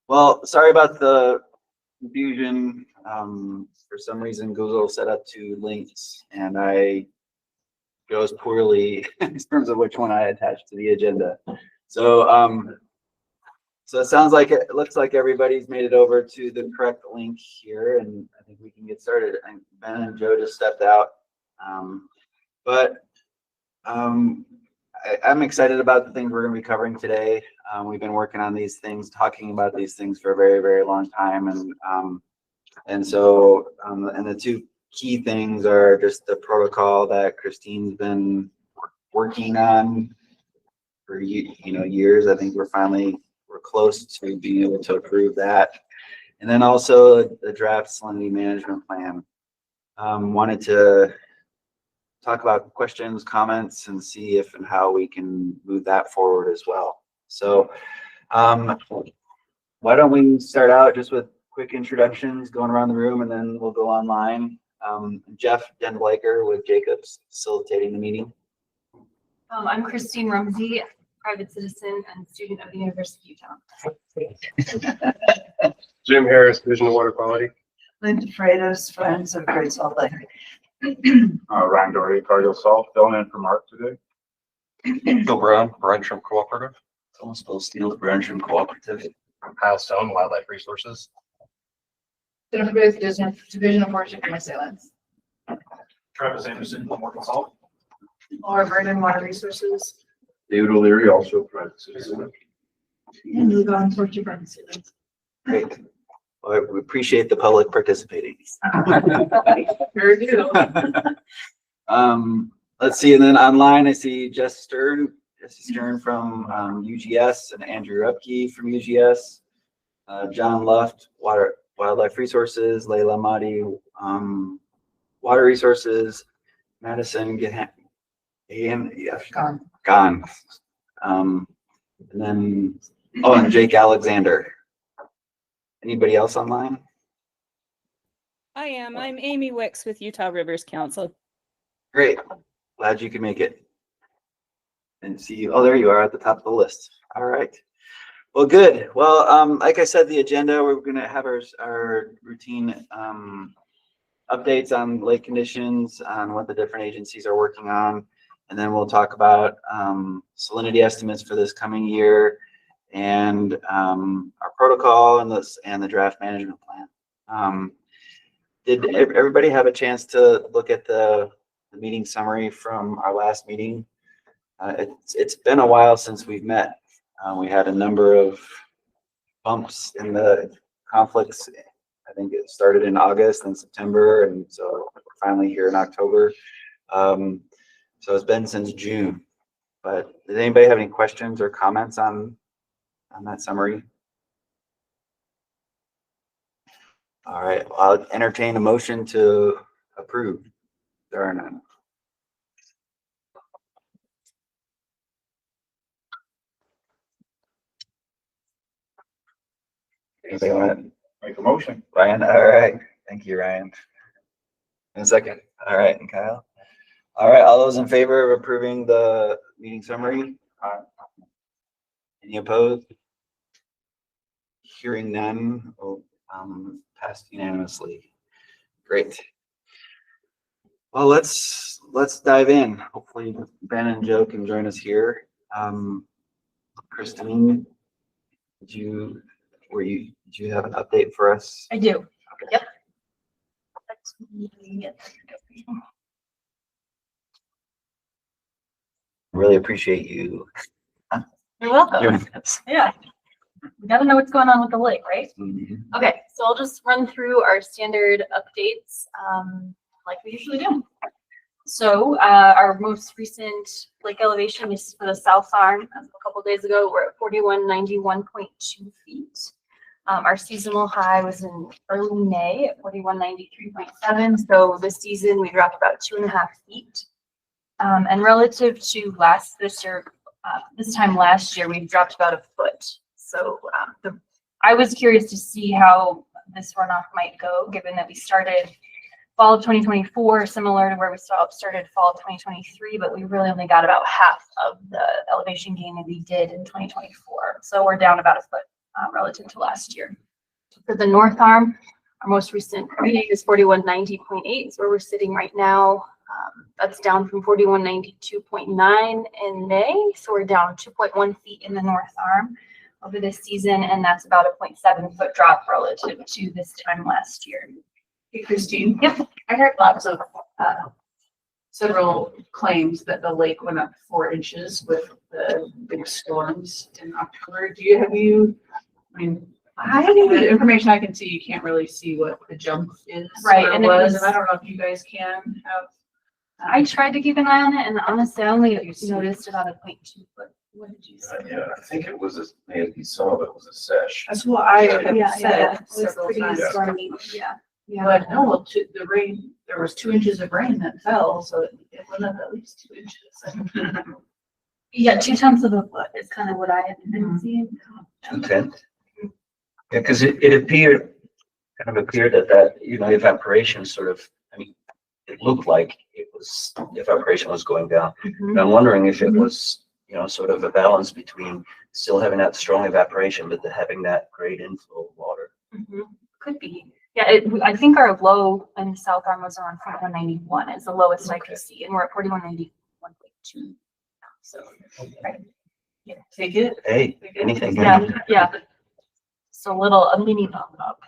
Well, sorry about the confusion. For some reason, Google set up two links, and I goes poorly in terms of which one I attached to the agenda. So, so it sounds like it looks like everybody's made it over to the correct link here, and I think we can get started. And Ben and Joe just stepped out, but I'm excited about the things we're going to be covering today. We've been working on these things, talking about these things for a very, very long time, and so and the two key things are just the protocol that Christine's been working on for years. I think we're close to being able to approve that, and then also the draft salinity management plan. Wanted to talk about questions, comments, and see if and how we can move that forward as well. So why don't we start out just with quick introductions going around the room, and then we'll go online. Jeff Denblaker with Jacobs facilitating the meeting. I'm Christine Rumsey, private citizen and student of the University of Utah. Jim Harris, Division of Water Quality. Linda Freitas, Friends of Great Salt Lake. Ryan Doherty, Cargill Salt, filling in for Mark today. Bill Brown, Brandstrom Cooperative. Thomas Bill Steele, Brandstrom Cooperative. Kyle Stone, Wildlife Resources. Jennifer Booth, Division of Forestry and Assailants. Travis Anderson, Morgan Salt. Laura Vernon, Water Resources. David O'Leary, also private citizen. And Lou Vaughn, Forestry and Assailants. Great. Well, we appreciate the public participating. Sure do. Let's see, and then online I see Jesse Stern from UGS, and Andrew Rupke from UGS, John Luft, Wildlife Resources, Layla Mahdi, Water Resources, Madison Gone. And then, and Jake Alexander. Anybody else online? I am. I'm Amy Wicks with Utah Rivers Council. Great. Glad you could make it. And see you. Oh, there you are at the top of the list. All right. Well, good. Well, like I said, the agenda, we're going to have our routine updates on lake conditions, on what the different agencies are working on. And then we'll talk about salinity estimates for this coming year, and our protocol and the draft management plan. Did everybody have a chance to look at the meeting summary from our last meeting? It's been a while since we've met. We had a number of bumps in the conflicts. I think it started in August and September, and so we're finally here in October. So it's been since June. But did anybody have any questions or comments on that summary? All right, well, I'll entertain a motion to approve. There are none. Anybody want to Make a motion. Ryan? All right, thank you, Ryan. In a second. All right, and Kyle. All right, all those in favor of approving the meeting summary? Any opposed? Hearing none, passed unanimously. Great. Well, let's dive in. Hopefully Ben and Joe can join us here. Christine, did you have an update for us? I do. Okay. Yep. Really appreciate you You're welcome. doing this. Yeah. We gotta know what's going on with the lake, right? Mhm. Okay, so I'll just run through our standard updates like we usually do. So our most recent lake elevation is for the South Arm. As a couple days ago, we're at 4191.2 feet. Our seasonal high was in early May at 4193.7. So this season we dropped about 2.5 feet. And relative to this time last year, we've dropped about 1 foot. So I was curious to see how this runoff might go, given that we started fall of 2024, similar to where we started fall of 2023, but we really only got about half of the elevation gain that we did in 2024. So we're down about 1 foot relative to last year. For the North Arm, our most recent reading is 4190.8 is where we're sitting right now. That's down from 4192.9 in May. So we're down 2.1 feet in the North Arm over this season, and that's about a 0.7 foot drop relative to this time last year. Hey, Christine. Yep. I heard lots of, several claims that the lake went up 4 inches with the big storms in October. I mean, the information I can see, you can't really see what the jump is. Right, or and it was, was- and I don't know if you guys can have. I tried to keep an eye on it, and honestly, I only noticed about a 0.2 foot. What did you say? Yeah, I think it was, maybe some of it was a sesh. That's what I have Yeah, said it was several pretty times. stormy. Yeah. Yeah. But no, the rain, there was 2 inches of rain that fell, so it went up at least 2 inches. Yeah, 0.2 of a foot is kind of what I have been seeing. 2/10. Yeah, because it appeared that, evaporation sort of, I mean, it looked like evaporation was going down. And I'm wondering if it was, sort of a balance between still having that strong evaporation, but having that great inflow of water. Could be. Yeah, I think our low in the South Arm was around 4191. It's the lowest I could see, and we're at 4191.2. So, right. Yeah, Take it. Hey, anything. yeah. So a mini bump up,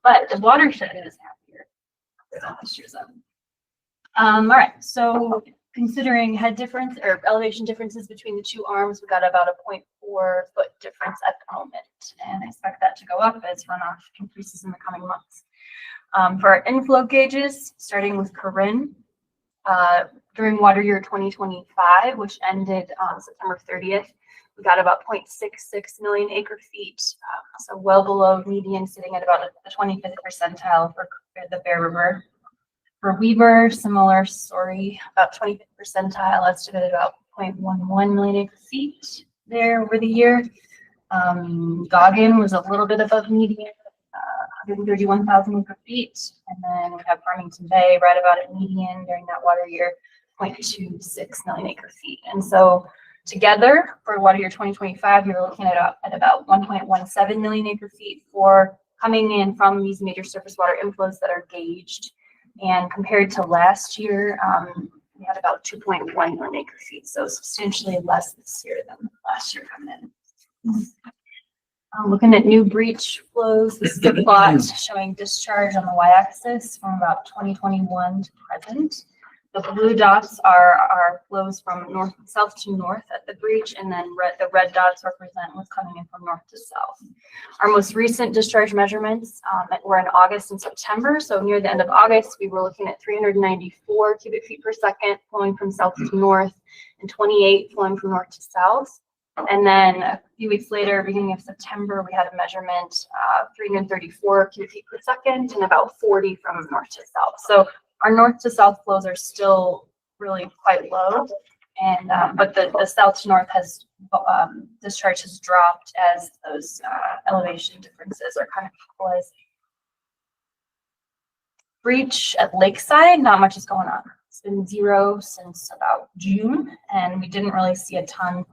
but the watershed is happier. Last year's up. All right. So considering head difference or elevation differences between the two arms, we got about a 0.4 foot difference at the moment, and I expect that to go up as runoff increases in the coming months. For our inflow gauges, starting with Corinne, during water year 2025, which ended on September 30th, we got about 0.66 million acre feet, so well below median, sitting at about the 25th percentile for the Bear River. For Weaver, similar story, about 25th percentile, estimated about 0.11 million acre feet there over the year. Goggin was a little bit above median, 131,000 acre feet. And then we have Farmington Bay right about at median during that water year, 0.26 million acre feet. And so together for water year 2025, we were looking at about 1.17 million acre feet for coming in from these major surface water inflows that are gauged. And compared to last year, we had about 2.1 million acre feet, so substantially less this year than last year coming in. Looking at new breach flows, this is a plot showing discharge on the y-axis from about 2021 to present. The blue dots are our flows from south to north at the breach, and then the red dots represent what's coming in from north to south. Our most recent discharge measurements were in August and September. So near the end of August, we were looking at 394 cubic feet per second flowing from south to north and 28 flowing from north to south. And then a few weeks later, beginning of September, we had a measurement 334 cubic feet per second and about 40 from north to south. So our north to south flows are still really quite low, and but the south to north has discharge has dropped as those elevation differences are kind of equalized. Breach at Lakeside, not much is going on. It's been 0 since about June, and we didn't really see a ton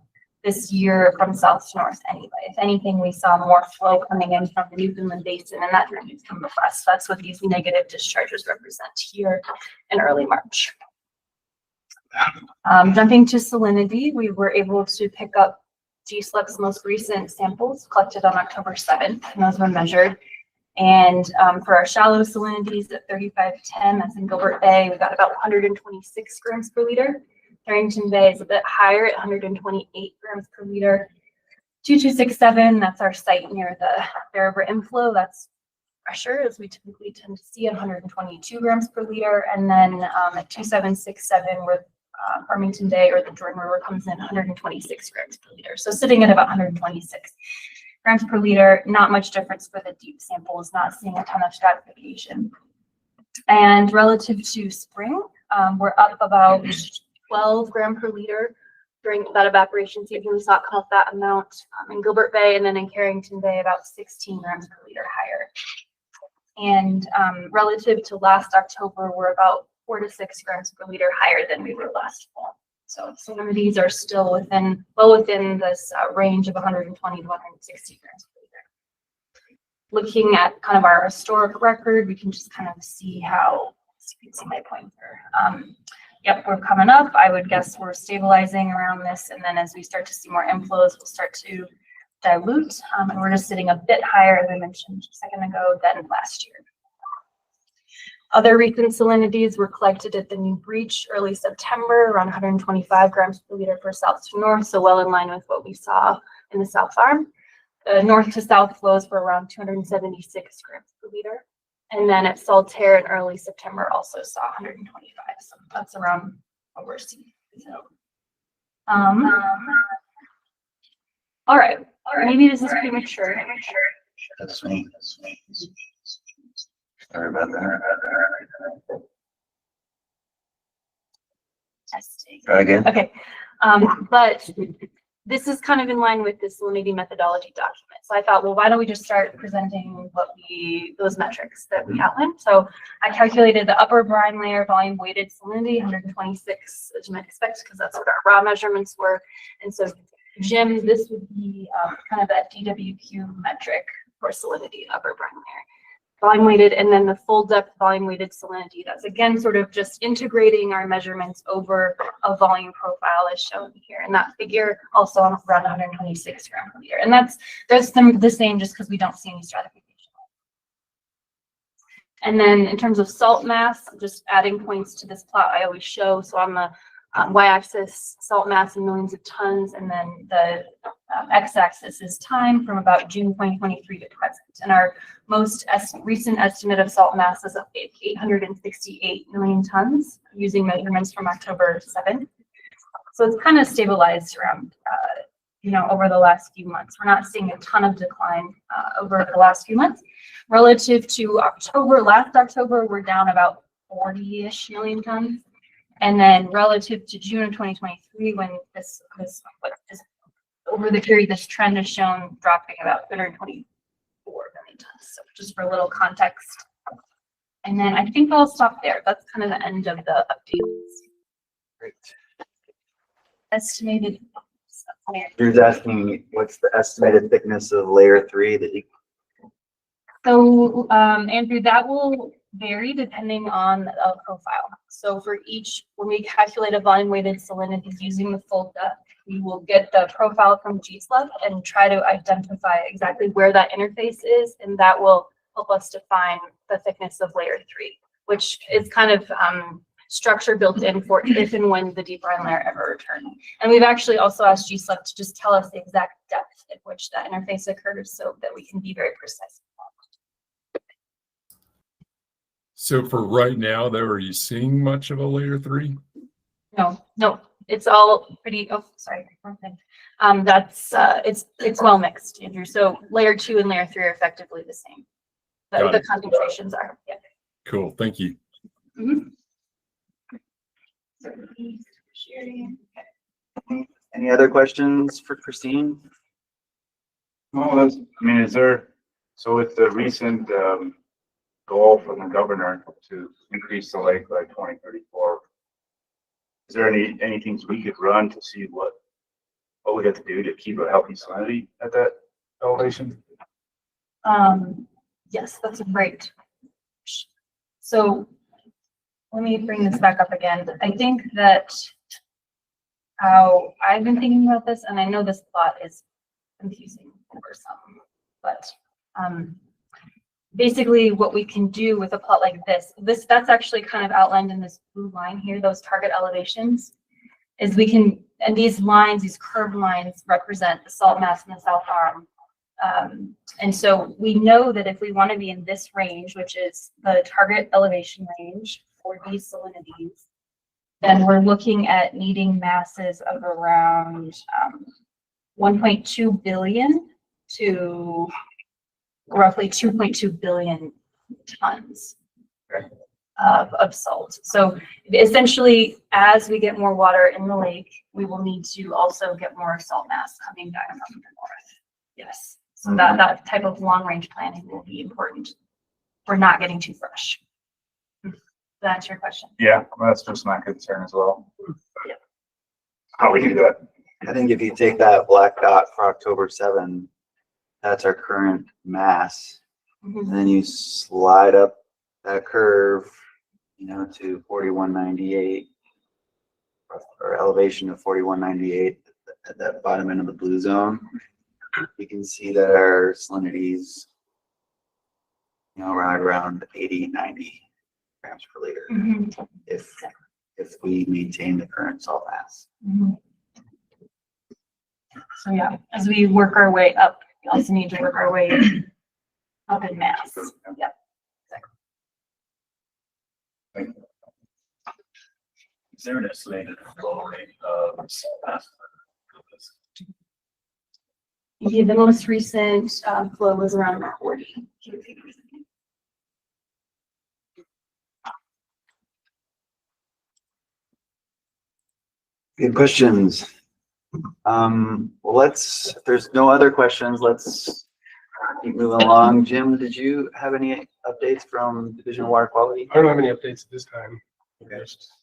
this year from south to north anyway. If anything, we saw more flow coming in from the Newfoundland Basin, and that remains from the west. That's what these negative discharges represent here in early March. Jumping to salinity, we were able to pick up GSLEP's most recent samples collected on October 7th, and those were measured. And for our shallow salinities at 3510, that's in Gilbert Bay, we got about 126 grams per liter. Harrington Bay is a bit higher at 128 grams per liter. 2267, that's our site near the Bear River inflow. That's pressure, as we typically tend to see, at 122 grams per liter. And then at 2767, where Farmington Bay or the Jordan River comes in, 126 grams per liter. So sitting at about 126 grams per liter, not much difference for the deep samples, not seeing a ton of stratification. And relative to spring, we're up about 12 gram per liter during that evaporation season. We saw it come up that amount in Gilbert Bay, and then in Carrington Bay, about 16 grams per liter higher. And relative to last October, we're about 4 to 6 grams per liter higher than we were last fall. So some of these are still well within this range of 120 to 160 grams per liter. looking at kind of our historic record, we can just kind of see how, so you can see my pointer. Yep, we're coming up. I would guess we're stabilizing around this. And then as we start to see more inflows, we'll start to dilute. And we're just sitting a bit higher, as I mentioned a second ago, than last year. Other recent salinities were collected at the new breach early September, around 125 grams per liter for south to north, so well in line with what we saw in the South Arm. North to south flows were around 276 grams per liter. And then at Saltaire in early September also saw 125. So that's around what we're seeing. So, all right. Maybe this is premature. That's me. Sorry about that. Testing. Try again. Okay. But this is kind of in line with the salinity methodology document. So I thought, well, why don't we just start presenting those metrics that we outlined. So I calculated the upper brine layer volume weighted salinity, 126, as you might expect, because that's what our raw measurements were. And so Jim, this would be kind of that DWQ metric for salinity, upper brine layer. Volume weighted, and then the full depth volume weighted salinity. That's again sort of just integrating our measurements over a volume profile as shown here. And that figure also on around 126 grams per liter. And that's the same just because we don't see any stratification. And then in terms of salt mass, just adding points to this plot I always show. So on the y-axis, salt mass in millions of tons, and then the x-axis is time from about June 2023 to present. And our most recent estimate of salt mass is 868 million tons using measurements from October 7th. So it's kind of stabilized around, over the last few months. We're not seeing a ton of decline over the last few months. Relative to last October, we're down about 40-ish million tons. And then relative to June of 2023, when this over the period, this trend is shown dropping about 124 million tons. So just for a little context. And then I think I'll stop there. That's kind of the end of the updates. Great. Estimated. Drew's asking, what's the estimated thickness of layer 3? So, Andrew, that will vary depending on the profile. So for each, when we calculate a volume weighted salinity using the full depth, we will get the profile from GSLUB and try to identify exactly where that interface is, and that will help us define the thickness of layer 3, which is kind of structure built in for if and when the deep brine layer ever returns. And we've actually also asked GSLUB to just tell us the exact depth at which that interface occurs so that we can be very precise. So for right now, though, are you seeing much of a layer 3? No, it's all pretty. Oh, sorry, wrong thing. It's well mixed, Andrew. So layer 2 and layer 3 are effectively the same. The concentrations are. Yeah. Cool. Thank you. Mm-hmm. Any other questions for Christine? No, is there, so with the recent goal from the governor to increase the lake by 2034, is there any things we could run to see what we have to do to keep a healthy salinity at that elevation? Yes, that's a great. So let me bring this back up again. I think that how I've been thinking about this, and I know this plot is confusing for some, but basically what we can do with a plot like that's actually kind of outlined in this blue line here, those target elevations, is we can, and these lines, these curved lines represent the salt mass in the South Arm. And so we know that if we want to be in this range, which is the target elevation range for these salinities, then we're looking at needing masses of around 1.2 billion to roughly 2.2 billion tons of salt. So essentially, as we get more water in the lake, we will need to also get more salt mass coming down from the north. Yes. So that type of long range planning will be important. We're not getting too fresh. Does that answer your question? Yeah, that's just my concern as well. Yeah. How we do that. I think if you take that black dot for October 7, that's our current mass. Mhm. And then you slide up that curve, to 4198 or elevation of 4198 at that bottom end of the blue zone. You can see that our salinities, right around 80, 90 grams per liter Mhm. if we maintain the current salt mass. Mhm. So yeah, as we work our way up, we also need to work our way up in mass. Yep. Is there an estimated flow rate of Yeah, the most recent flow was around 40 cubic feet per second. Good questions. Well, if there's no other questions, let's keep moving along. Jim, did you have any updates from Division of Water Quality? I don't have any updates at this time. Okay. Just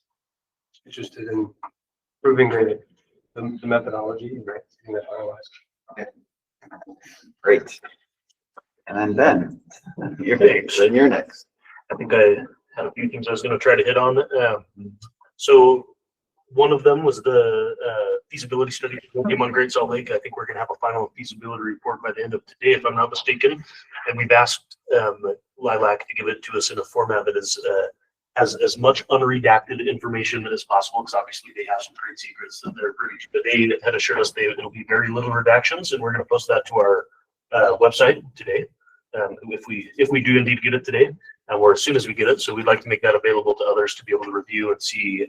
interested in proving the methodology and getting that finalized. Great. And then Ben, you're next. I think I had a few things I was going to try to hit on. So one of them was the feasibility study came on Great Salt Lake. I think we're going to have a final feasibility report by the end of today, if I'm not mistaken. And we've asked Lilac to give it to us in a format that is has as much unredacted information as possible, because obviously they have some trade secrets that they're privy to. But they had assured us it'll be very little redactions, and we're going to post that to our website today. If we do indeed get it today, or as soon as we get it. So we'd like to make that available to others to be able to review and see,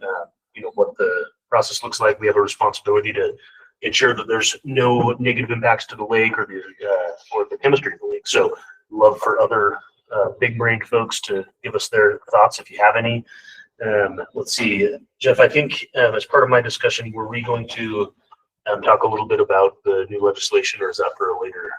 what the process looks like. We have a responsibility to ensure that there's no negative impacts to the lake or the chemistry of the lake. So love for other big brained folks to give us their thoughts if you have any. Let's see, Jeff, I think as part of my discussion, were we going to talk a little bit about the new legislation, or is that for a later?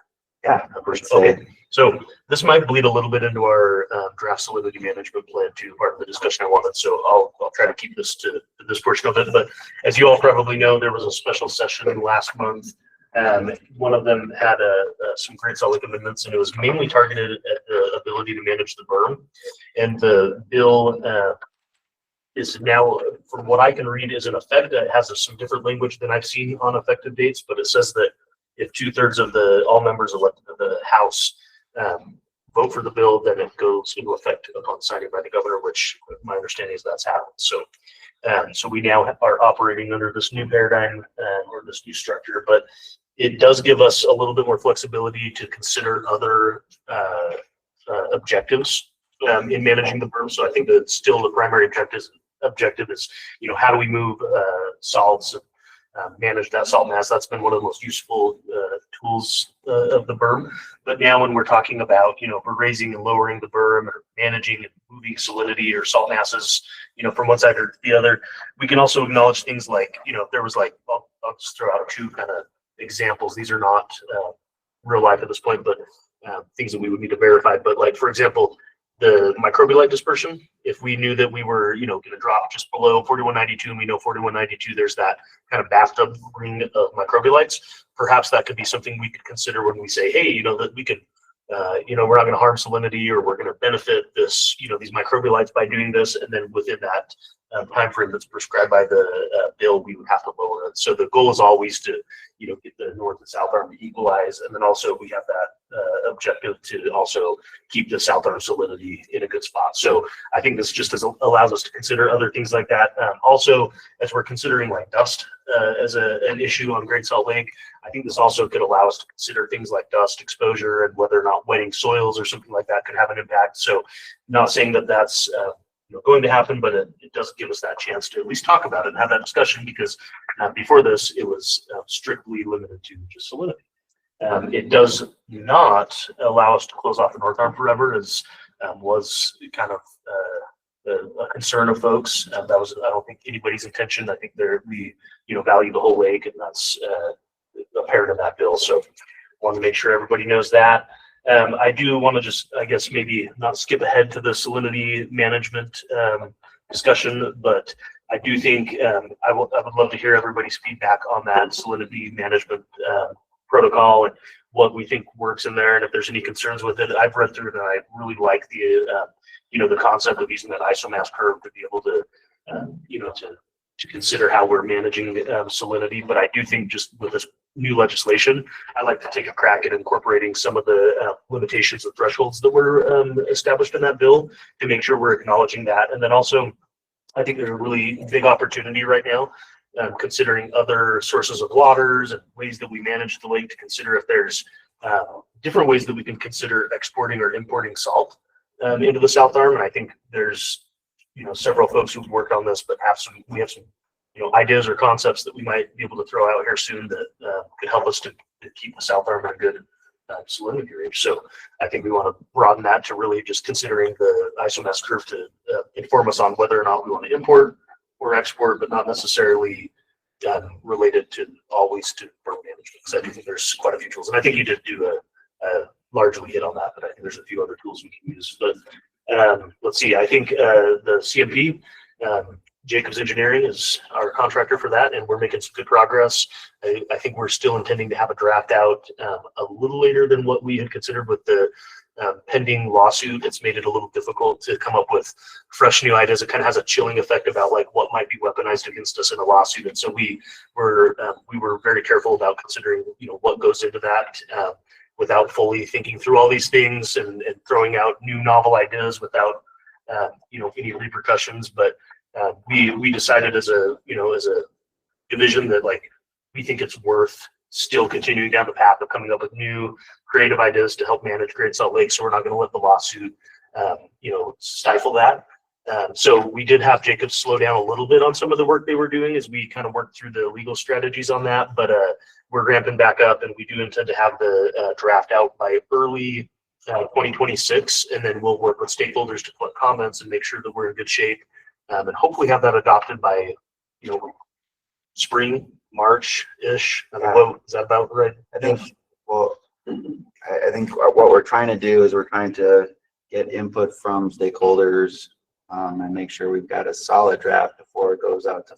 Yeah. Okay. So this might bleed a little bit into our draft salinity management plan too, part of the discussion I wanted. So I'll try to keep this to this portion of it. But as you all probably know, there was a special session last month. One of them had some Great Salt Lake amendments, and it was mainly targeted at the ability to manage the berm. And the bill is now, from what I can read, is in effect. It has some different language than I've seen on effective dates, but it says that if 2/3 of all members elected to the House vote for the bill, then it goes into effect upon signing by the governor, which my understanding is that's happened. So, so we now are operating under this new paradigm or this new structure, but it does give us a little bit more flexibility to consider other objectives in managing the berm. So I think that still the primary objective is, how do we move salts, manage that salt mass. That's been one of the most useful tools of the berm. But now when we're talking about, if we're raising and lowering the berm or managing and moving salinity or salt masses, from one side or the other, we can also acknowledge things like, if there was I'll just throw out two kind of examples. These are not real life at this point, but things that we would need to verify. But for example, the microbialite dispersion, if we knew that we were, going to drop just below 4192, and we know 4192, there's that kind of bathtub ring of microbialites, perhaps that could be something we could consider when we say, hey, that we could, we're not going to harm salinity, or we're going to benefit this, these microbialites by doing this. And then within that time frame that's prescribed by the bill, we would have to lower it. So the goal is always to, get the north and south arm to equalize. And then also we have that objective to also keep the south arm salinity in a good spot. So I think this just allows us to consider other things like that. Also, as we're considering dust as an issue on Great Salt Lake, I think this also could allow us to consider things like dust exposure and whether or not wetting soils or something like that could have an impact. So not saying that that's going to happen, but it does give us that chance to at least talk about it and have that discussion, because before this, it was strictly limited to just salinity. It does not allow us to close off the north arm forever, as was kind of a concern of folks. That was, I don't think, anybody's intention. I think we value the whole lake, and that's apparent in that bill. So want to make sure everybody knows that. I do want to just, I guess, maybe not skip ahead to the salinity management discussion, but I do think I would love to hear everybody's feedback on that salinity management protocol, and what we think works in there and if there's any concerns with it. I've read through it and I really like the, the concept of using that isomass curve to be able to, to consider how we're managing salinity. But I do think just with this new legislation, I'd like to take a crack at incorporating some of the limitations and thresholds that were established in that bill to make sure we're acknowledging that. And then also, I think there's a really big opportunity right now, considering other sources of waters and ways that we manage the lake, to consider if there's different ways that we can consider exporting or importing salt into the South Arm. And I think there's several folks who've worked on this, but we have some ideas or concepts that we might be able to throw out here soon that could help us to keep the South Arm in a good salinity range. So I think we want to broaden that to really just considering the isomass curve to inform us on whether or not we want to import or export, but not necessarily related to always to burn management. Because I do think there's quite a few tools, and I think you did do a largely hit on that, but I think there's a few other tools we can use. But let's see, I think the CMP, Jacobs Engineering is our contractor for that, and we're making some good progress. I think we're still intending to have a draft out a little later than what we had considered with the pending lawsuit. It's made it a little difficult to come up with fresh new ideas. It kind of has a chilling effect about like what might be weaponized against us in a lawsuit. And so we were very careful about considering, what goes into that without fully thinking through all these things and throwing out new novel ideas without, any repercussions. But we decided as a division that we think it's worth still continuing down the path of coming up with new creative ideas to help manage Great Salt Lake. So we're not going to let the lawsuit, stifle that. So we did have Jacobs slow down a little bit on some of the work they were doing as we kind of worked through the legal strategies on that. But we're ramping back up, and we do intend to have the draft out by early 2026, and then we'll work with stakeholders to put comments and make sure that we're in good shape, and hopefully have that adopted by spring, March-ish. Is that about right? I think what we're trying to do is we're trying to get input from stakeholders and make sure we've got a solid draft before it goes out to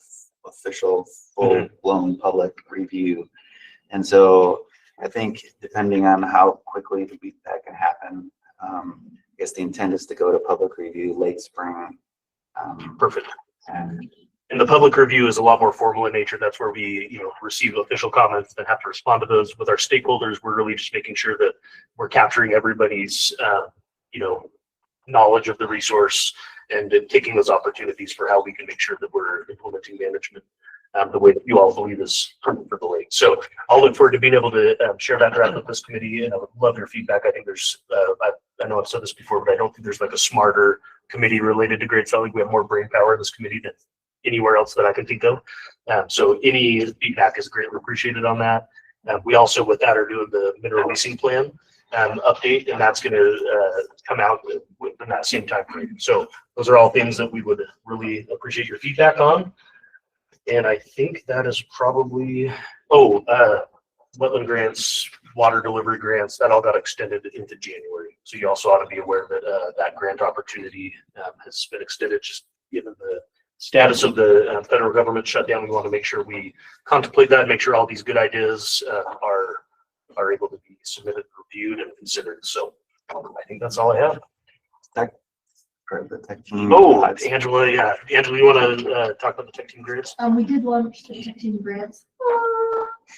official full-blown public review. And so I think depending on how quickly that can happen, I guess the intent is to go to public review late spring. Perfect. And the public review is a lot more formal in nature. That's where we, receive official comments and have to respond to those. With our stakeholders, we're really just making sure that we're capturing everybody's, knowledge of the resource and taking those opportunities for how we can make sure that we're implementing management the way that you all believe is perfect for the lake. So I'll look forward to being able to share that draft with this committee, and I would love your feedback. I think there's, I know I've said this before, but I don't think there's a smarter committee related to Great Salt Lake. We have more brain power in this committee than anywhere else that I can think of. So any feedback is greatly appreciated on that. We also, with that, are doing the mineral leasing plan update, and that's going to come out within that same time frame. So those are all things that we would really appreciate your feedback on. And I think that is probably, wetland grants, water delivery grants, that all got extended into January. So you also ought to be aware that that grant opportunity has been extended, just given the status of the federal government shutdown. We want to make sure we contemplate that, make sure all these good ideas are able to be submitted, reviewed, and considered. So I think that's all I have. Angela, Angela, you want to talk about the tech team grants? We did launch the tech team grants,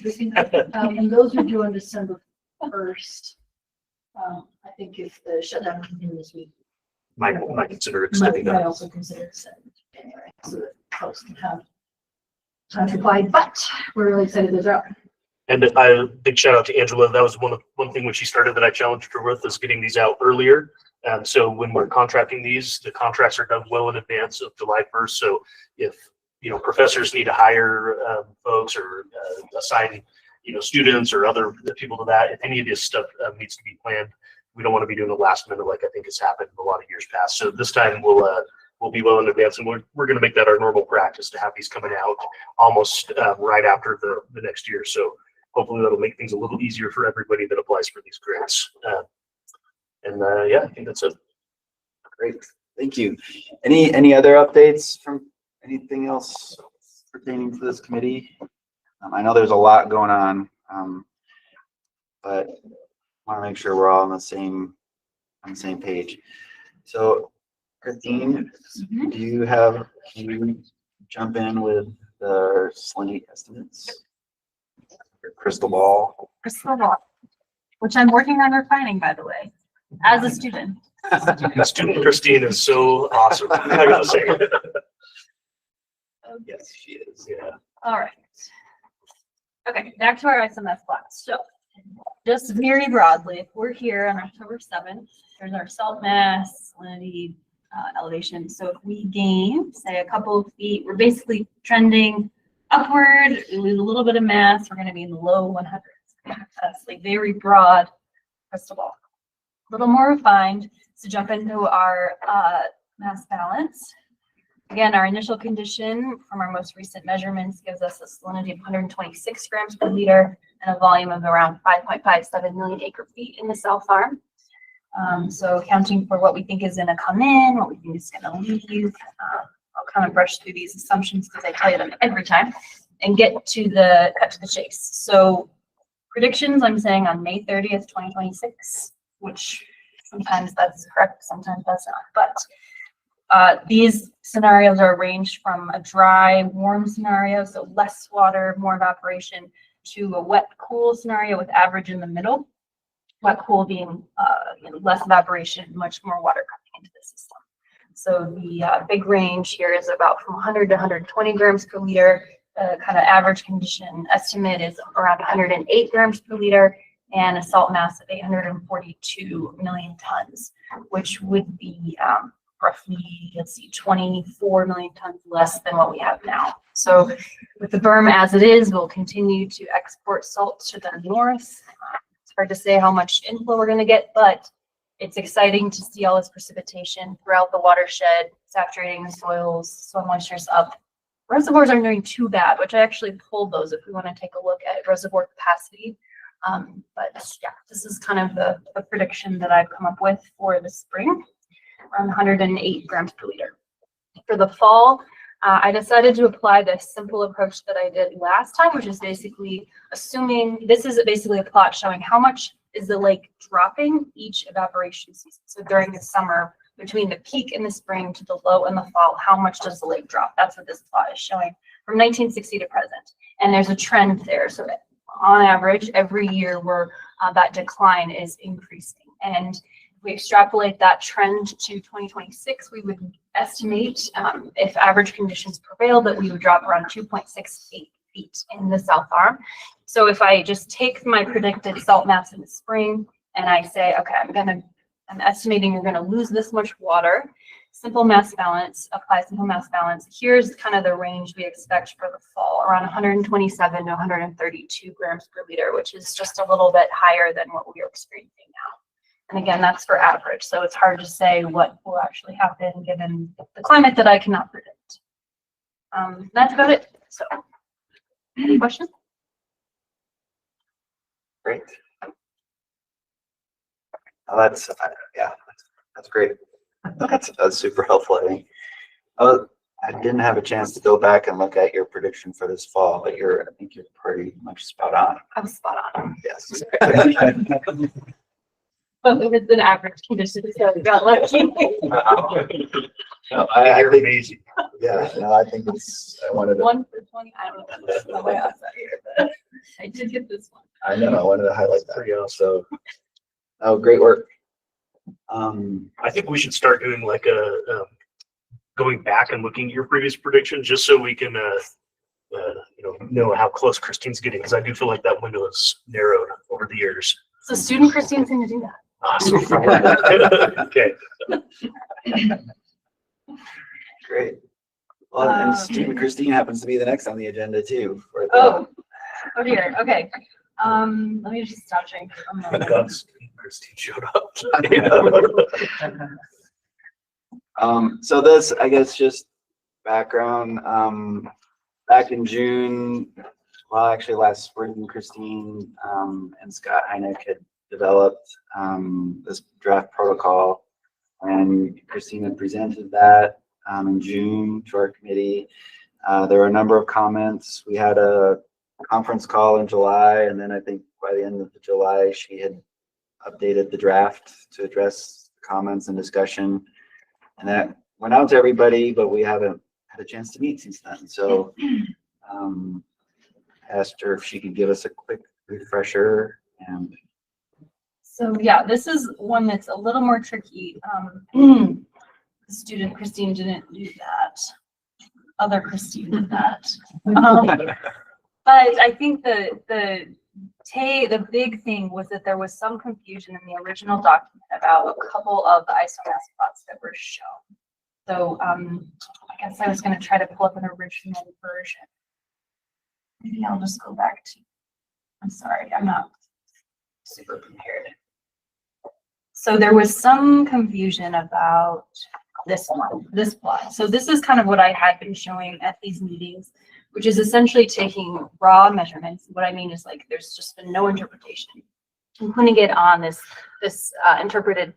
and those are due on December 1st. I think if the shutdown continues this week, Might consider extending might that. also consider extending to January so that folks can have time to apply. But we're really excited those are out. And a big shout out to Angela. That was one thing when she started that I challenged her with, is getting these out earlier. So when we're contracting these, the contracts are done well in advance of July 1st. So if professors need to hire folks or assign students or other people to that, if any of this stuff needs to be planned, we don't want to be doing the last minute like I think has happened in a lot of years past. So this time we'll be well in advance, and we're going to make that our normal practice to have these coming out almost right after the next year. So hopefully that'll make things a little easier for everybody that applies for these grants. I think that's it. Great, thank you. Any other updates from anything else pertaining to this committee? I know there's a lot going on. but want to make sure we're all on the same page. So Christine, can you jump in with the Salinity estimates? Your crystal ball. Crystal ball, which I'm working on refining, by the way, as a student. Student Christine is so awesome. I gotta say. Yes, she is. Yeah. All right. Okay, back to our SMS class. So just very broadly, if we're here on October 7th, there's our salt mass, salinity, elevation. So if we gain, say, a couple of feet, we're basically trending upward. We lose a little bit of mass. We're going to be in the low 100s. That's like very broad crystal ball. A little more refined. So jump into our mass balance. Again, our initial condition from our most recent measurements gives us a salinity of 126 grams per liter and a volume of around 5.57 million acre feet in the South Farm. So accounting for what we think is going to come in, what we think is going to leave. I'll kind of brush through these assumptions because I tell you them every time and cut to the chase. So predictions, I'm saying on May 30th, 2026, which sometimes that's correct, sometimes that's not. But these scenarios are ranged from a dry, warm scenario, so less water, more evaporation, to a wet, cool scenario with average in the middle. Wet, cool being less evaporation, much more water coming into the system. So the big range here is about from 100 to 120 grams per liter. Kind of average condition estimate is around 108 grams per liter, and a salt mass of 842 million tons, which would be roughly, 24 million tons less than what we have now. So with the berm as it is, we'll continue to export salt to the north. It's hard to say how much inflow we're going to get, but it's exciting to see all this precipitation throughout the watershed, saturating the soils, soil moisture's up. Reservoirs aren't doing too bad, which I actually pulled those if we want to take a look at reservoir capacity. But yeah, this is kind of the prediction that I've come up with for the spring, around 108 grams per liter. For the fall, I decided to apply the simple approach that I did last time, which is basically assuming, this is basically a plot showing how much is the lake dropping each evaporation season. So during the summer, between the peak in the spring to the low in the fall, how much does the lake drop? That's what this plot is showing from 1960 to present. And there's a trend there. So on average, every year where that decline is increasing. And if we extrapolate that trend to 2026, we would estimate if average conditions prevail that we would drop around 2.68 feet in the South Arm. So if I just take my predicted salt mass in the spring and I say, okay, I'm estimating we're going to lose this much water. Simple mass balance, apply simple mass balance. Here's kind of the range we expect for the fall, around 127 to 132 grams per liter, which is just a little bit higher than what we are experiencing now. And again, that's for average. So it's hard to say what will actually happen given the climate that I cannot predict. That's about it. So any questions? Great. Oh, that's great. That's super helpful, I think. I didn't have a chance to go back and look at your prediction for this fall, but I think you're pretty much spot on. I'm spot on. Yes. But it was an average condition, so we got lucky. No, I You're think, amazing. yeah, no, I think I wanted to, 1 for 20. I don't know if that's the way I said here, but I did get this one. I know, I wanted to highlight that. Pretty So, awesome. oh, great work. I think we should start doing like going back and looking at your previous predictions just so we can know how close Christine's getting, because I do feel like that window has narrowed over the years. So student Christine's going to do that. Awesome. Okay. Great. Well, and student Christine happens to be the next on the agenda too. Oh dear. Okay. Let me just stop sharing. Christine showed up. So this, I guess, just background. Back in June, well, actually last spring, Christine and Scott Heineck had developed this draft protocol, and Christine had presented that in June to our committee. There were a number of comments. We had a conference call in July, and then I think by the end of July, she had updated the draft to address comments and discussion. And that went out to everybody, but we haven't had a chance to meet since then. So asked her if she could give us a quick refresher. And so yeah, this is one that's a little more tricky. The student Christine didn't do that. Other Christine did that. But I think the big thing was that there was some confusion in the original document about a couple of the isomass plots that were shown. So I guess I was going to try to pull up an original version. Maybe I'll just go back to, I'm sorry, I'm not super prepared. So there was some confusion about this one, this plot. So this is kind of what I had been showing at these meetings, which is essentially taking raw measurements. What I mean is like there's just been no interpretation, and putting it on this interpreted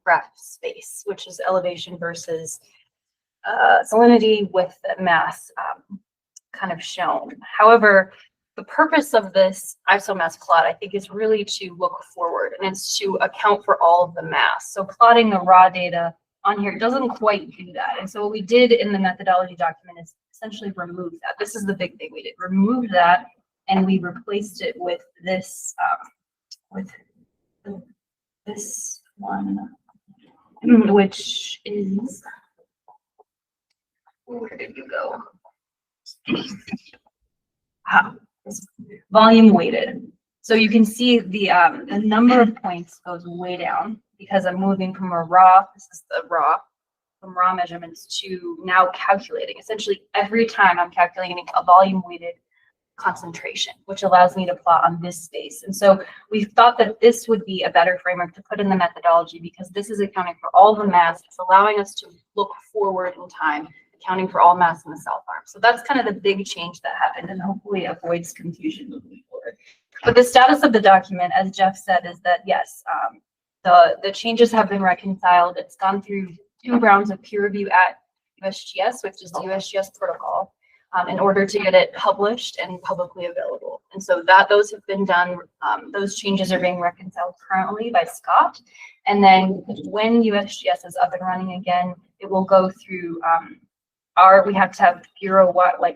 graph space, which is elevation versus salinity with the mass kind of shown. However, the purpose of this isomass plot, I think, is really to look forward, and it's to account for all of the mass. So plotting the raw data on here doesn't quite do that. And so what we did in the methodology document is essentially remove that. This is the big thing we did. Remove that, and we replaced it with this this one, which is, where did you go? Volume weighted. So you can see the number of points goes way down because I'm moving from a raw, this is the raw, from raw measurements to now calculating. Essentially, every time I'm calculating a volume weighted concentration, which allows me to plot on this space. And so we thought that this would be a better framework to put in the methodology because this is accounting for all the mass. It's allowing us to look forward in time, accounting for all mass in the south arm. So that's kind of the big change that happened, and hopefully avoids confusion moving forward. But the status of the document, as Jeff said, is that yes, the changes have been reconciled. It's gone through 2 rounds of peer review at USGS, which is the USGS protocol, in order to get it published and publicly available. And so those have been done. Those changes are being reconciled currently by Scott. And then when USGS is up and running again, it will go through we have to have bureau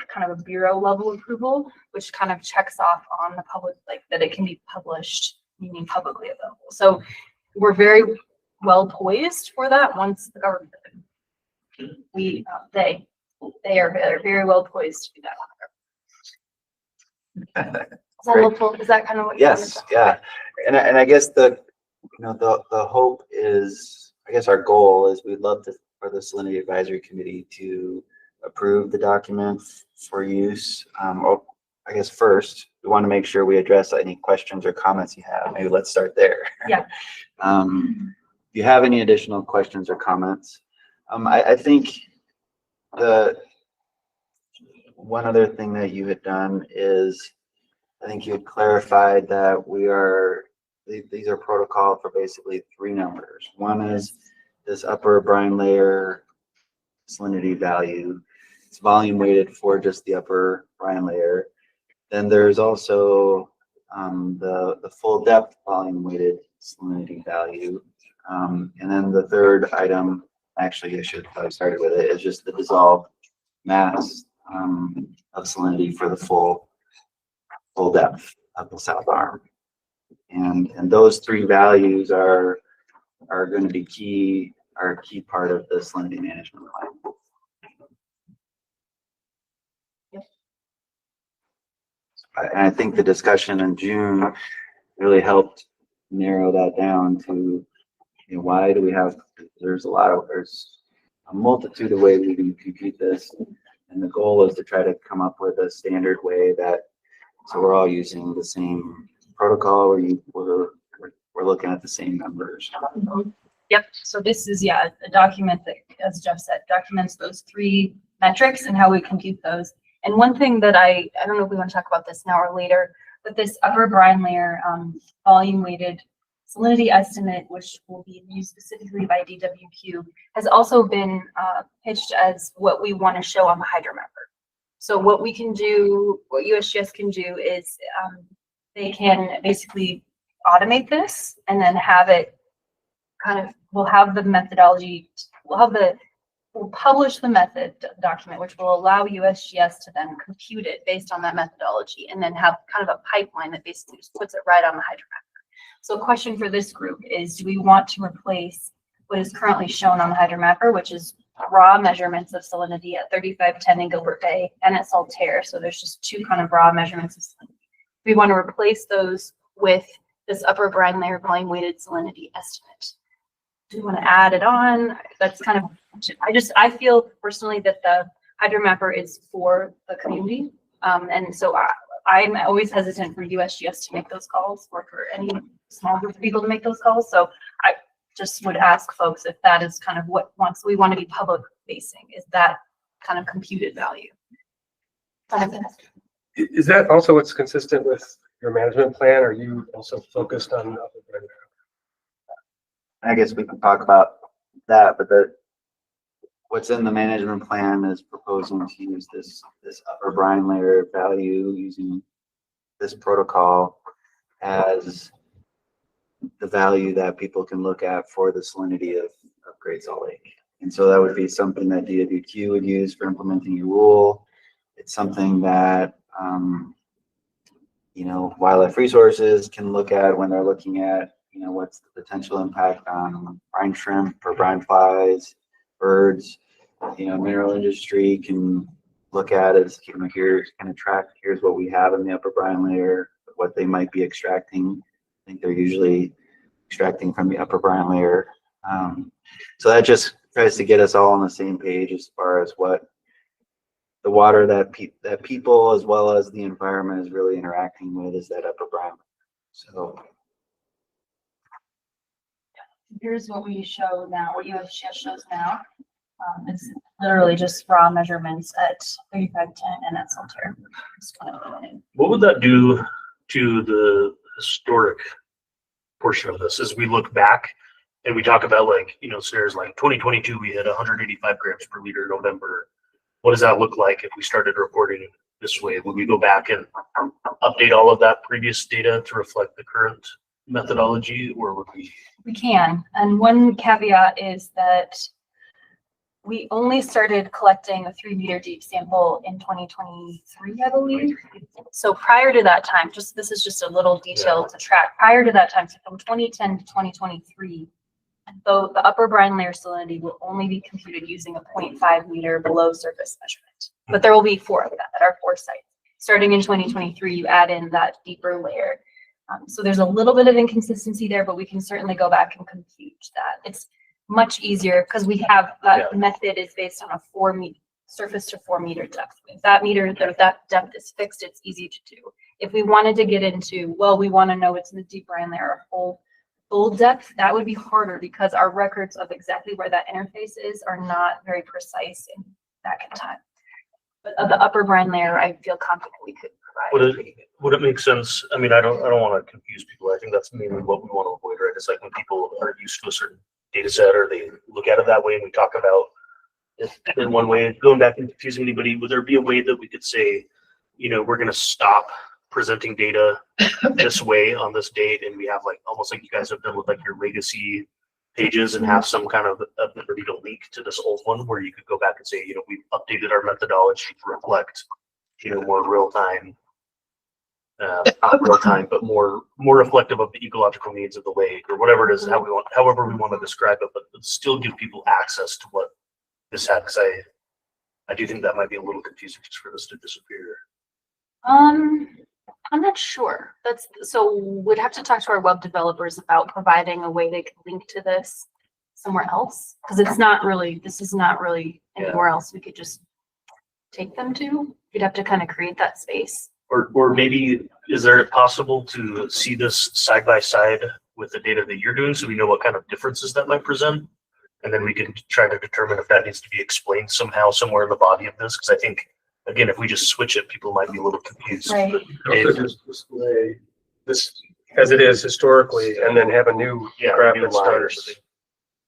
kind of a bureau level approval, which kind of checks off on the public, like that it can be published, meaning publicly available. So we're very well poised for that once the government, they are very well poised to do that. Is that helpful? Is that kind of what you yes, yeah. And I guess the hope is, I guess our goal is we'd love for the Salinity Advisory Committee to approve the document for use. I guess first, we want to make sure we address any questions or comments you have. Maybe let's start there. Yeah. If you have any additional questions or comments, I think the one other thing that you had done is, I think you had clarified that these are protocol for basically 3 numbers. One is this upper brine layer salinity value. It's volume weighted for just the upper brine layer. Then there's also the full depth volume weighted salinity value. And then the third item, actually I should have started with it, is just the dissolved mass of salinity for the full depth of the south arm. And those 3 values are going to be a key part of the salinity management plan. And I think the discussion in June really helped narrow that down to, why do we have, there's a multitude of ways we can compute this. And the goal is to try to come up with a standard way so we're all using the same protocol, we're looking at the same numbers. Yep. So this is, a document that, as Jeff said, documents those 3 metrics and how we compute those. And one thing that I don't know if we want to talk about this now or later, but this upper brine layer volume weighted salinity estimate, which will be used specifically by DWQ, has also been pitched as what we want to show on the hydromapper. So what we can do, what USGS can do is they can basically automate this and then have it we'll have the methodology, we'll publish the method document, which will allow USGS to then compute it based on that methodology and then have kind of a pipeline that basically just puts it right on the hydromapper. So a question for this group is, do we want to replace what is currently shown on the hydromapper, which is raw measurements of salinity at 3510 in Gilbert Bay and at Saltaire? So there's just two kind of raw measurements of salinity. We want to replace those with this upper brine layer volume weighted salinity estimate. Do we want to add it on? That's kind of, I feel personally that the hydromapper is for the community. And so I'm always hesitant for USGS to make those calls or for any small group of people to make those calls. So I just would ask folks if that is kind of what we want to be public facing, is that kind of computed value. Is that also what's consistent with your management plan? Are you also focused on upper brine? I guess we can talk about that, but what's in the management plan is proposing to use this upper brine layer value using this protocol as the value that people can look at for the salinity of Great Salt Lake. And so that would be something that DWQ would use for implementing a rule. It's something that wildlife resources can look at when they're looking at what's the potential impact on brine shrimp or brine flies, birds. Mineral industry can look at as here's kind of track, here's what we have in the upper brine layer, what they might be extracting. I think they're usually extracting from the upper brine layer. So that just tries to get us all on the same page as far as what the water that people as well as the environment is really interacting with is that upper brine. So here's what we show now, what USGS shows now. It's literally just raw measurements at 3510 and at Saltaire. What would that do to the historic portion of this as we look back and we talk about scenarios like 2022, we had 185 grams per liter in November. What does that look like if we started reporting this way? Would we go back and update all of that previous data to reflect the current methodology, or would we? We can. And one caveat is that we only started collecting a 3 meter deep sample in 2023, I believe. So prior to that time, this is just a little detail to track. Prior to that time, so from 2010 to 2023, though the upper brine layer salinity will only be computed using a 0.5 meter below surface measurement. But there will be 4 of that at our 4 sites. Starting in 2023, you add in that deeper layer. So there's a little bit of inconsistency there, but we can certainly go back and compute that. It's much easier because we have that method is based on a 4 meter surface to 4 meter depth. If that depth is fixed, it's easy to do. If we wanted to get into, we want to know it's in the deep brine layer full depth, that would be harder because our records of exactly where that interface is are not very precise back in time. But of the upper brine layer, I feel confident we could provide. Would it make sense? I mean, I don't want to confuse people. I think that's mainly what we want to avoid, right? It's like when people are used to a certain data set or they look at it that way and we talk about it in one way, going back and confusing anybody. Would there be a way that we could say, we're going to stop presenting data this way on this date, and we have almost like you guys have done with your legacy pages and have some kind of ability to link to this old one where you could go back and say, we've updated our methodology to reflect, more real time, not real time, but more reflective of the ecological needs of the lake or whatever it is, however we want to describe it, but still give people access to what this had. Because I do think that might be a little confusing just for this to disappear. I'm not sure. So we'd have to talk to our web developers about providing a way they could link to this somewhere else, because this is not really anywhere else we could just take them to. You'd have to kind of create that space. Or maybe is it possible to see this side by side with the data that you're doing so we know what kind of differences that might present? And then we can try to determine if that needs to be explained somehow somewhere in the body of this. Because I think, again, if we just switch it, people might be a little confused. Right. Also just display this as it is historically and then have a new graph that starts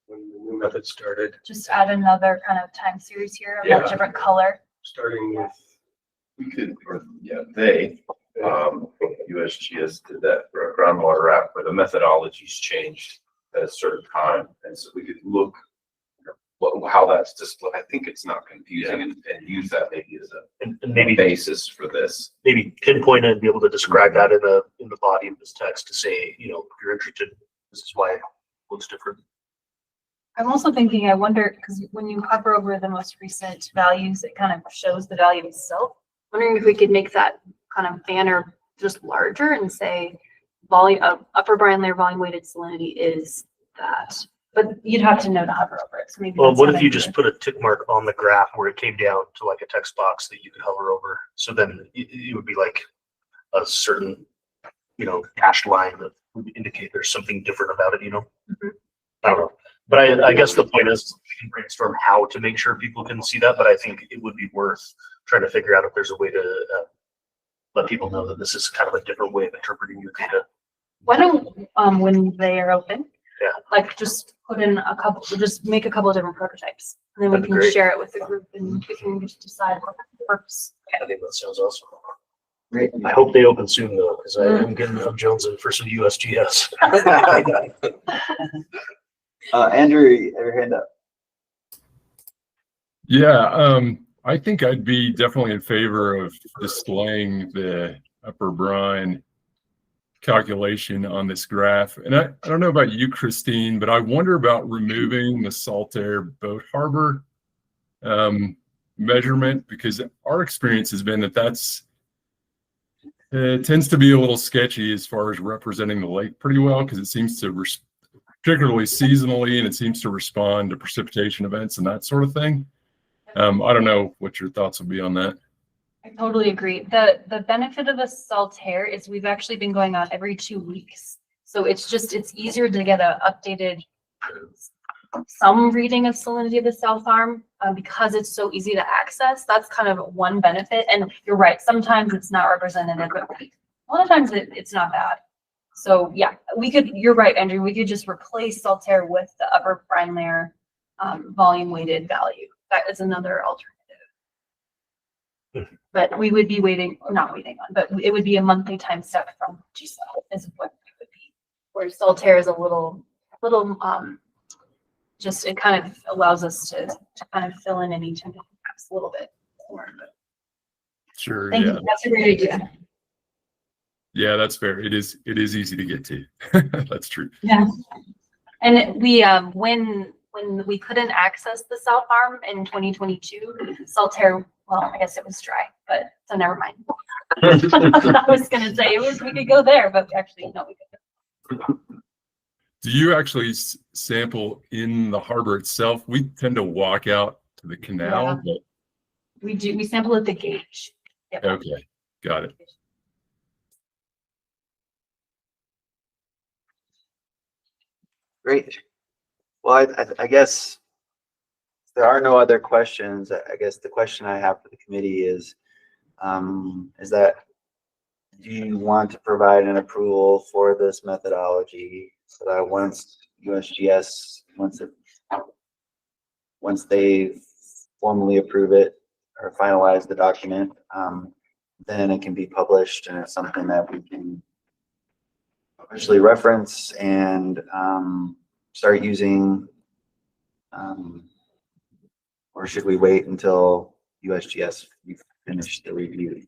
when the new method started. Just add another kind of time series here of a different color. Starting with we could, or yeah, they, USGS did that for a groundwater app where the methodologies changed at a certain time. And so we could look how that's displayed. I think it's not confusing and use that maybe as and maybe basis for this. maybe pinpoint it and be able to describe that in the body of this text to say, you know, if you're interested, this is why it looks different. I'm also thinking, I wonder, because when you hover over the most recent values, it kind of shows the value itself. Wondering if we could make that kind of banner just larger and say volume of upper brine layer volume weighted salinity is that. But you'd have to know to hover over it. So maybe. Well, that's what what if I you do. just put a tick mark on the graph where it came down to like a text box that you could hover over? So then it would be like a certain, you know, dashed line that would indicate there's something different about it, you know? Mhm. I don't know. But I guess the point is we can brainstorm how to make sure people can see that, but I think it would be worth trying to figure out if there's a way to let people know that this is kind of a different way of interpreting your data. Why don't, when they are open, Yeah. like just put in a couple, just make a couple of different prototypes. And then we That'd be can great. share it with the group and we can just decide what works. I think that sounds awesome. Great. I hope they open soon though, because I'm getting jonesing for some USGS. Andrew, your hand up. Yeah, I think I'd be definitely in favor of displaying the upper brine calculation on this graph. And I don't know about you, Christine, but I wonder about removing the Saltair boat harbor measurement, because our experience has been that it tends to be a little sketchy as far as representing the lake pretty well, because it seems to, particularly seasonally, and it seems to respond to precipitation events and that sort of thing. I don't know what your thoughts would be on that. I totally agree. The benefit of the Saltair is we've actually been going on every 2 weeks. So it's easier to get a updated some reading of salinity of the South Arm because it's so easy to access. That's kind of one benefit. And you're right, sometimes it's not representative, but a lot of times it's not bad. So yeah, you're right, Andrew, we could just replace Saltair with the upper brine layer volume weighted value. That is another alternative. But we would be not waiting on, but it would be a monthly time step from GSO is what it would be. Where Saltair is a little, just it kind of allows us to kind of fill in any changes a little bit more. Sure. Thank Yeah. you. That's a great idea. Yeah, that's fair. It is easy to get to. That's true. Yeah. And we when we couldn't access the South Arm in 2022, Saltair, well, I guess it was dry, but so never mind. I was gonna say we could go there, but actually no, we couldn't. Do you actually sample in the harbor itself? We tend to walk out to the canal. Yeah. We sample at the gauge. Yep. But, okay, got it. Great. Well, I guess if there are no other questions, I guess the question I have for the committee is that do you want to provide an approval for this methodology so that once USGS, once they formally approve it or finalize the document, then it can be published and it's something that we can officially reference and start using, or should we wait until USGS finish the review?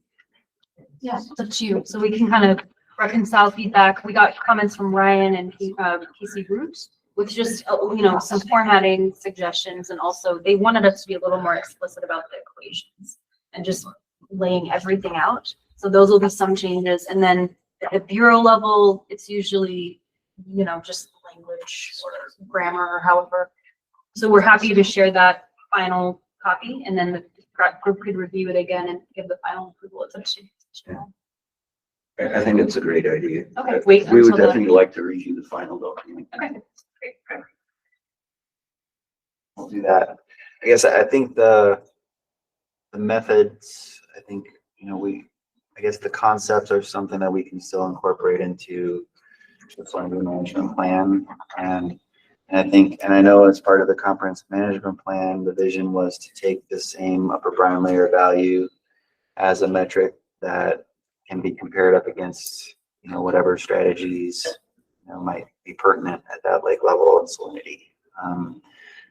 Yeah, it's up to you. So we can kind of reconcile feedback. We got comments from Ryan and PC Groups with just some formatting suggestions, and also they wanted us to be a little more explicit about the equations and just laying everything out. So those will be some changes, and then at the bureau level, it's usually just language or grammar or however. So we're happy to share that final copy, and then the group could review it again and give the final approval. It's up to you. I think it's a great idea. Okay, wait. We would until the- definitely like to review the final document. Okay, great. We'll do that. I guess I think the methods, I think, I guess the concepts are something that we can still incorporate into the stormwater management plan. And I know as part of the comprehensive management plan, the vision was to take the same upper brine layer value as a metric that can be compared up against, whatever strategies, might be pertinent at that lake level and salinity.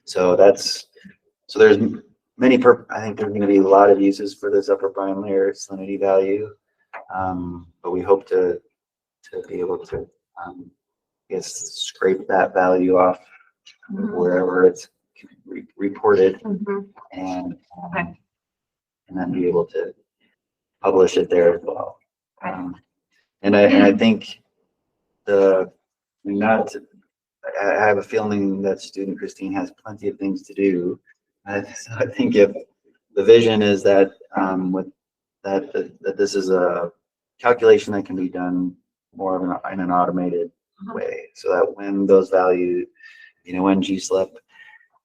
So there's many, I think there's going to be a lot of uses for this upper brine layer salinity value. But we hope to be able to, scrape that value off wherever it's reported and then be able to publish it there as well. And I think I have a feeling that student Christine has plenty of things to do. So I think if the vision is that that this is a calculation that can be done more of in an automated way, so that when those values, when GSLEP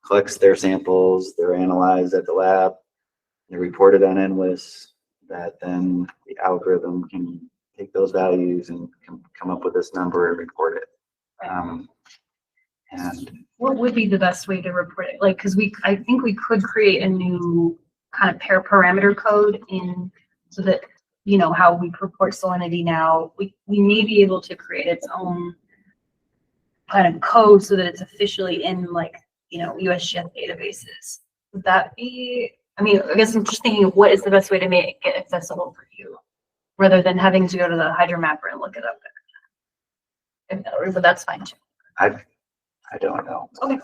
collects their samples, they're analyzed at the lab, they're reported on NWIS, that then the algorithm can take those values and come up with this number and report it. And what would be the best way to report it? Like, because I think we could create a new kind of parameter code so that, how we report salinity now, we may be able to create its own kind of code so that it's officially in USGS databases. Would that be, I guess I'm just thinking of what is the best way to make it accessible for you rather than having to go to the hydromapper and look it up there. But that's fine too. I don't know. Okay.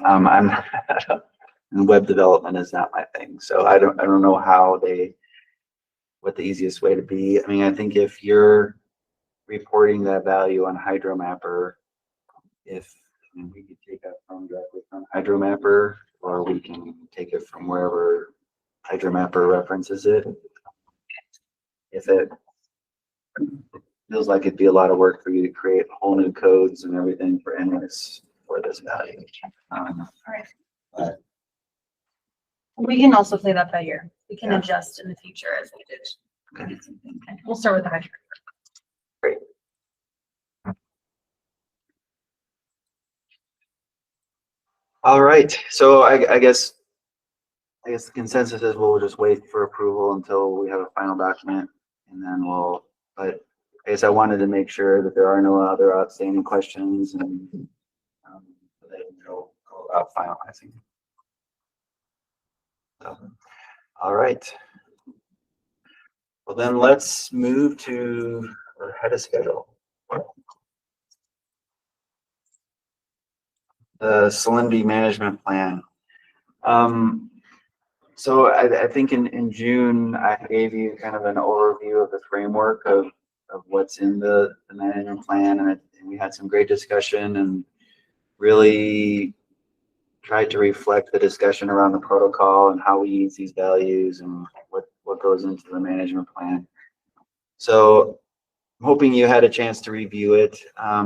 Web development is not my thing, so I don't know what the easiest way to be. I think if you're reporting that value on hydromapper, we could take that directly from hydromapper, or we can take it from wherever hydromapper references it. If it feels like it'd be a lot of work for you to create whole new codes and everything for NWIS for this value. All right. We can also play that by ear. We can adjust in the future as needed. Okay. We'll start with the hydromapper. Great. All right. So I guess the consensus is we'll just wait for approval until we have a final document, and then but I guess I wanted to make sure that there are no other outstanding questions and they go about finalizing. So, all right. Well, then let's move to our head of schedule. The salinity management plan. So I think in June, I gave you kind of an overview of the framework of what's in the management plan, and we had some great discussion and really tried to reflect the discussion around the protocol and how we use these values and what goes into the management plan. So I'm hoping you had a chance to review it. I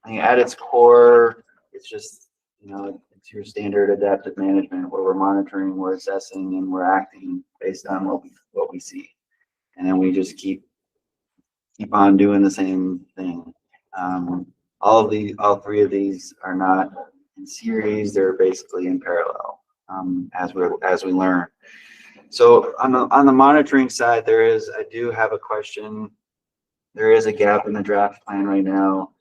think at its core, it's just, it's your standard adaptive management where we're monitoring, we're assessing, and we're acting based on what we see. And then we just keep on doing the same thing. All three of these are not in series, they're basically in parallel as we learn. So on the monitoring side, I do have a question. There is a gap in the draft plan right now.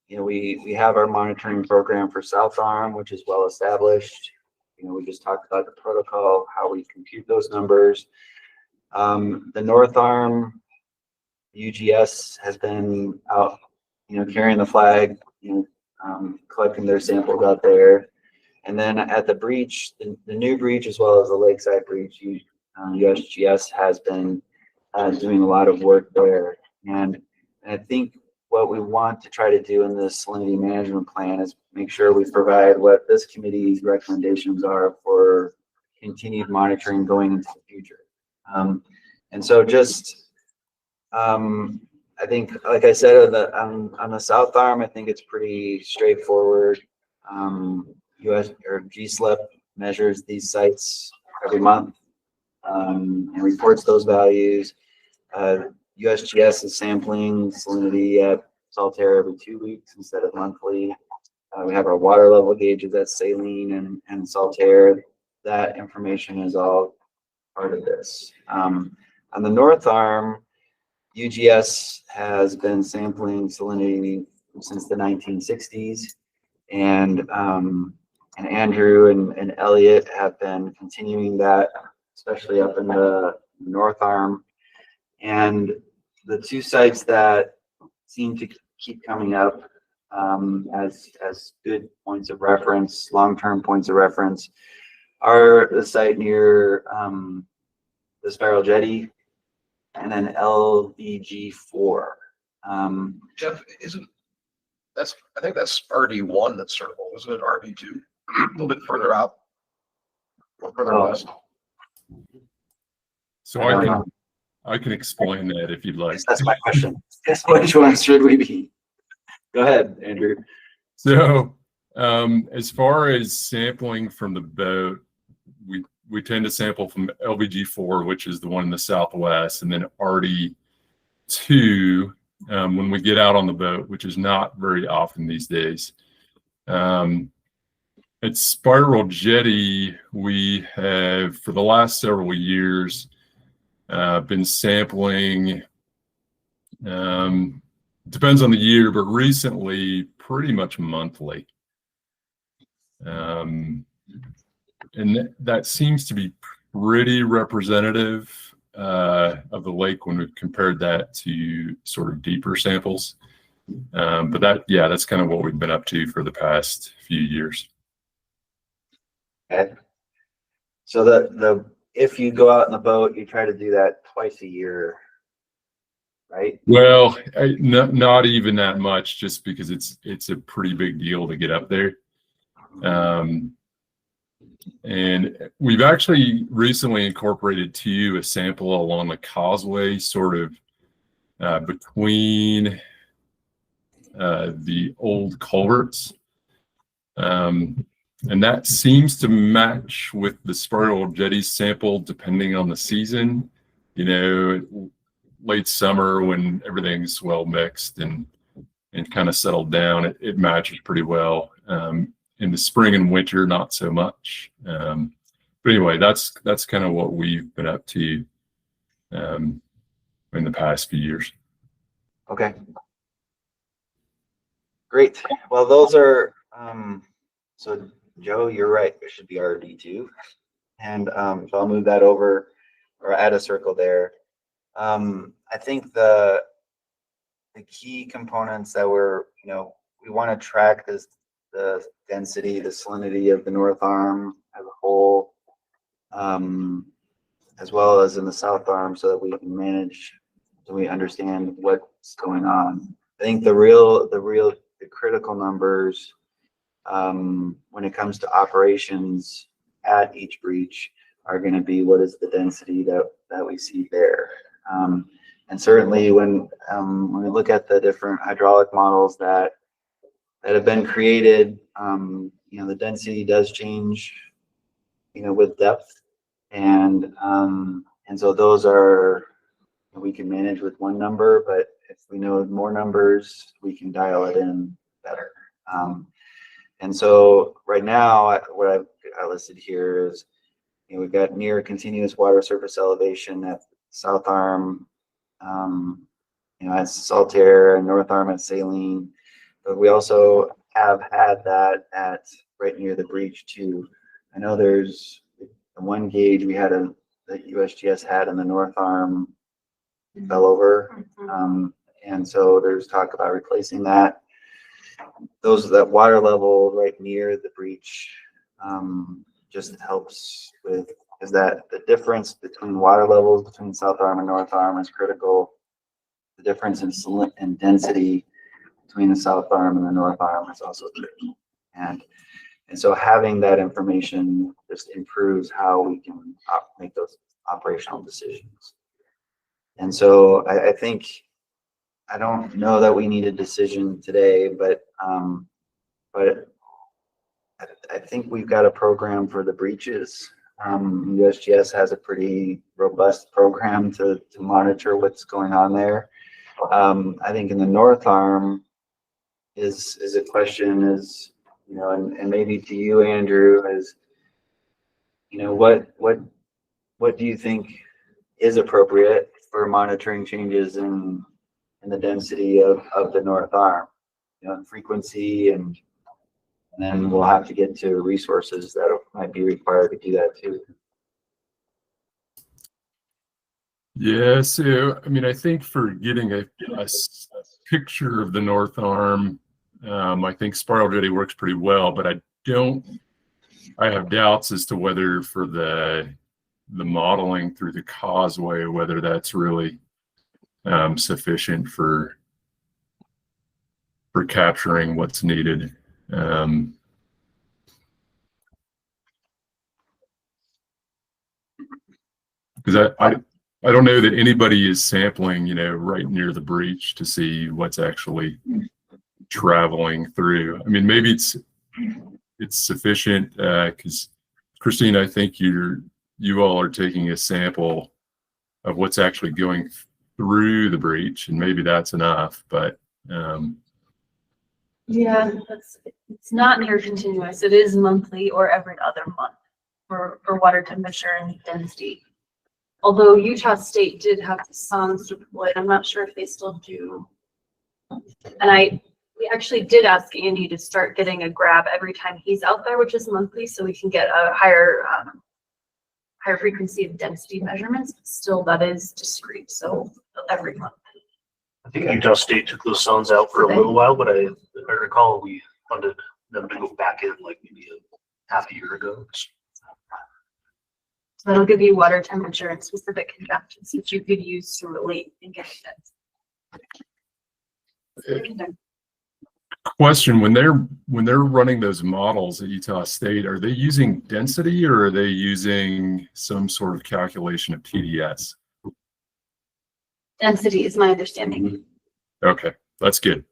We have our monitoring program for South Arm, which is well established. We just talked about the protocol, how we compute those numbers. The North Arm UGS has been out, carrying the flag, collecting their samples out there. And then at the breach, the new breach, as well as the Lakeside breach, USGS has been doing a lot of work there. And I think what we want to try to do in this salinity management plan is make sure we provide what this committee's recommendations are for continued monitoring going into the future. And so I think, like I said, on the South Arm, I think it's pretty straightforward. GSLEP measures these sites every month and reports those values. USGS is sampling salinity at Saltair every 2 weeks instead of monthly. We have our water level gauges at Saline and Saltair. That information is all part of this. On the north arm, UGS has been sampling salinity since the 1960s, and Andrew and Elliot have been continuing that, especially up in the north arm. And the two sites that seem to keep coming up as good points of reference, long-term points of reference, are the site near the Spiral Jetty and then LBG4. Jeff, I think that's RD1 that's circled, isn't it? RD2, a little bit further out, a little further west. So I can explain that if you'd like. That's my question. Guess which one should we be? Go ahead, Andrew. So as far as sampling from the boat, we tend to sample from LBG4, which is the one in the southwest, and then RD2 when we get out on the boat, which is not very often these days. At Spiral Jetty, we have, for the last several years, been sampling, depends on the year, but recently pretty much monthly. And that seems to be pretty representative of the lake when we've compared that to sort of deeper samples. But that's kind of what we've been up to for the past few years. Okay. So if you go out in the boat, you try to do that twice a year, right? Well, not even that much, just because it's a pretty big deal to get up there. And we've actually recently incorporated too a sample along the causeway, sort of between the old culverts. And that seems to match with the Spiral Jetty sample depending on the season. You know, late summer when everything's well mixed and kind of settled down, it matches pretty well. In the spring and winter, not so much. But anyway, that's kind of what we've been up to in the past few years. Okay. Great. Well, those are, so Joe, you're right. It should be RD2. And so I'll move that over or add a circle there. I think the key components that we want to track is the density, the salinity of the north arm as a whole, as well as in the south arm, so that we can manage, so we understand what's going on. I think the critical numbers when it comes to operations at each breach are going to be what is the density that we see there. And certainly when we look at the different hydraulic models that have been created, the density does change, with depth, and so those are, we can manage with one number, but if we know more numbers, we can dial it in better. And so right now, what I listed here is, we've got near continuous water surface elevation at South Arm, at Saltaire, and North Arm at Saline. But we also have had that at right near the breach too. I know there's one gauge we had that USGS had in the North Arm fell over. And so there's talk about replacing that. That water level right near the breach just helps with, is that the difference between water levels between South Arm and North Arm is critical. The difference in density between the South Arm and the North Arm is also tricky. And so having that information just improves how we can make those operational decisions. And so I think, I don't know that we need a decision today, but I think we've got a program for the breaches. USGS has a pretty robust program to monitor what's going on there. I think in the North Arm is a question is, and maybe to you, Andrew, is, what what do you think is appropriate for monitoring changes in the density of the North Arm, and frequency, and then we'll have to get to resources that might be required to do that too. Yeah, so I mean, I think for getting a picture of the North Arm, I think spiral jetty works pretty well, but I have doubts as to whether for the modeling through the causeway, whether that's really sufficient for capturing what's needed. Because I don't know that anybody is sampling, right near the breach to see what's actually traveling through. I mean, maybe it's sufficient because Christine, I think you all are taking a sample of what's actually going through the breach, and maybe that's enough. But yeah, it's not near continuous. It is monthly or every other month for water temperature and density. Although Utah State did have the sondes deployed, I'm not sure if they still do. And we actually did ask Andy to start getting a grab every time he's out there, which is monthly, so we can get a higher frequency of density measurements. But still, that is discrete, so every month. I think Utah State took those sondes out for a little while, but if I recall, we funded them to go back in like maybe half a year ago. So that'll give you water temperature and specific convections that you could use to relate and get it. Question: when they're running those models at Utah State, are they using density or are they using some sort of calculation of TDS? Density is my understanding. Okay, that's good.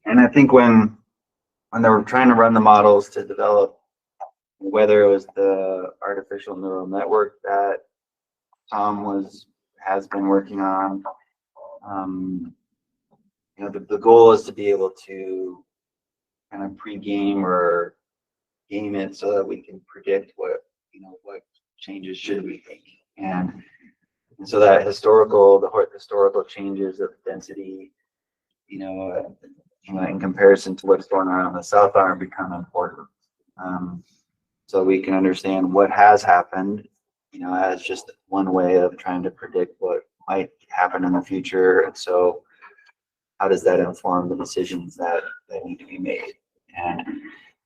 And I think when they were trying to run the models to develop, whether it was the artificial neural network that Tom has been working on, the goal is to be able to kind of pre-game or game it so that we can predict what changes should we make, and so that the historical changes of density, in comparison to what's going on the South Arm become important, so we can understand what has happened, as just one way of trying to predict what might happen in the future. And so how does that inform the decisions that need to be made?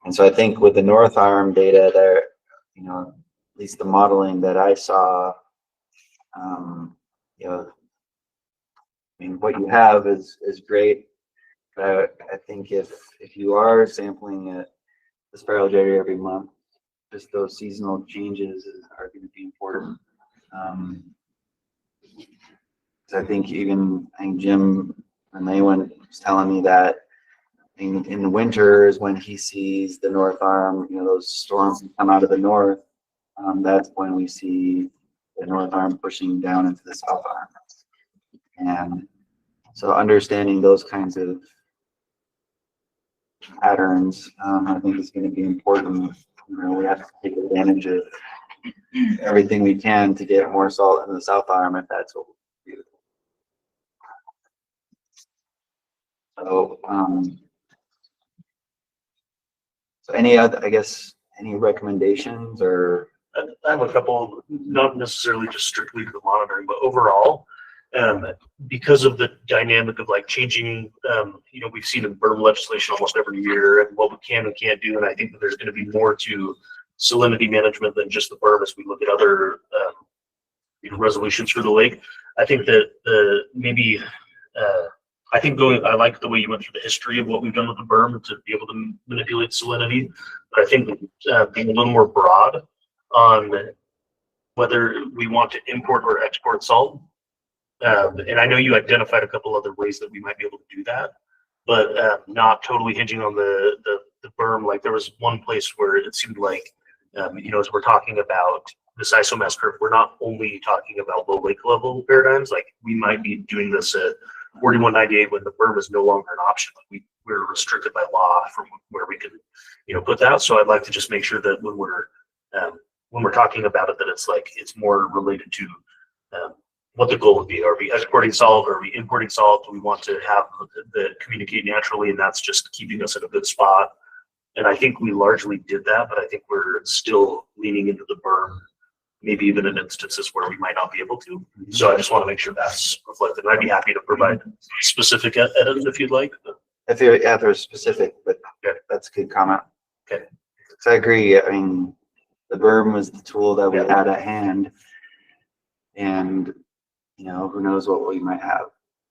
And so I think with the North Arm data there, at least the modeling that I saw, what you have is great. But I think if you are sampling it, the spiral jetty every month, just those seasonal changes are going to be important. So I think Jim and Maywen was telling me that in the winters when he sees the North Arm, those storms come out of the north, that's when we see the North Arm pushing down into the South Arm. And so understanding those kinds of patterns, I think is going to be important. We have to take advantage of everything we can to get more salt in the South Arm if that's what we do. So, so any recommendations or? I have a couple, not necessarily just strictly to the monitoring, but overall, because of the dynamic of like changing, we've seen in berm legislation almost every year and what we can and can't do. And I think that there's going to be more to salinity management than just the berm as we look at other resolutions for the lake. I think that I like the way you went through the history of what we've done with the berm to be able to manipulate salinity. But I think being a little more broad on whether we want to import or export salt. And I know you identified a couple other ways that we might be able to do that, but not totally hinging on the berm. Like there was one place where it seemed like, as we're talking about this isomass curve, we're not only talking about low lake level paradigms. Like we might be doing this at 4198 when the berm is no longer an option. Like we're restricted by law from where we can, put that. So I'd like to just make sure that when we're talking about it, that it's more related to what the goal would be. Are we exporting salt? Are we importing salt? Do we want to have the communicate naturally? And that's just keeping us in a good spot. And I think we largely did that, but I think we're still leaning into the berm, maybe even in instances where we might not be able to. So I just want to make sure that's reflected. And I'd be happy to provide specific edits if you'd like. If there's specific, but Okay. that's a good comment. Okay. So I agree. I mean, the berm was the tool that we had at hand, and who knows what we might have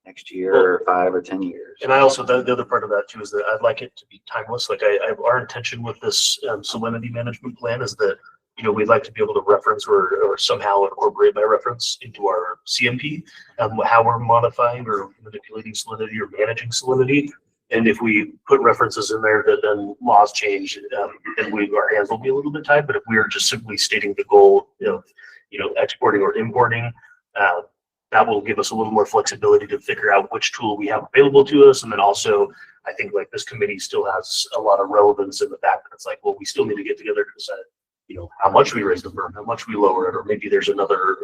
next year or 5 or 10 years. And I also, the other part of that too is that I'd like it to be timeless. Like our intention with this salinity management plan is that, we'd like to be able to reference or somehow incorporate by reference into our CMP, how we're modifying or manipulating salinity or managing salinity. And if we put references in there, that then laws change, and our hands will be a little bit tied. But if we are just simply stating the goal of, exporting or importing, that will give us a little more flexibility to figure out which tool we have available to us. And then also, I think like this committee still has a lot of relevance in the fact that it's like, well, we still need to get together to decide, how much we raise the berm, how much we lower it, or maybe there's another,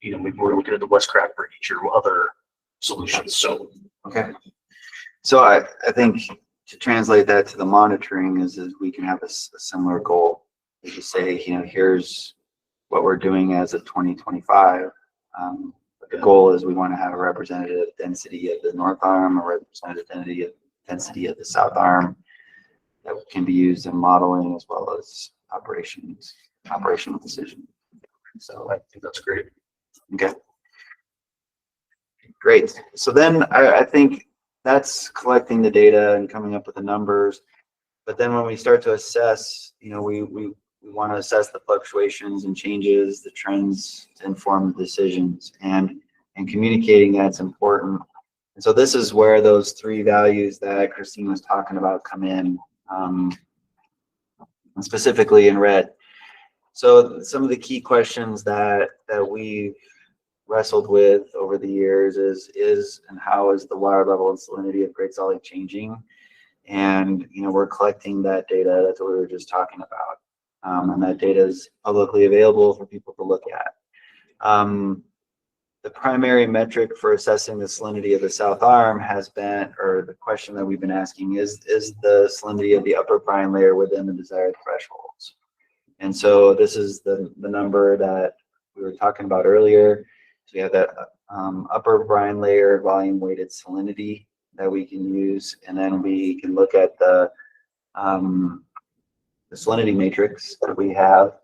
maybe we're looking at the West Crack Bridge or other solutions. So, okay. So I think to translate that to the monitoring is we can have a similar goal. We just say, here's what we're doing as of 2025. The goal is we want to have a representative density of the north arm, a representative density of the south arm that can be used in modeling as well as operational decision. So I think that's great. Okay. Great. So then I think that's collecting the data and coming up with the numbers. But then when we start to assess, we want to assess the fluctuations and changes, the trends to inform the decisions, and communicating that's important. And so this is where those 3 values that Christine was talking about come in, and specifically in red. So some of the key questions that we've wrestled with over the years is and how is the water level and salinity of Great Salt Lake changing? And we're collecting that data. That's what we were just talking about. And that data is publicly available for people to look at. The primary metric for assessing the salinity of the South Arm has been, or the question that we've been asking is the salinity of the upper brine layer within the desired thresholds. And so this is the number that we were talking about earlier. So we have that upper brine layer volume weighted salinity that we can use, and then we can look at the salinity matrix that we have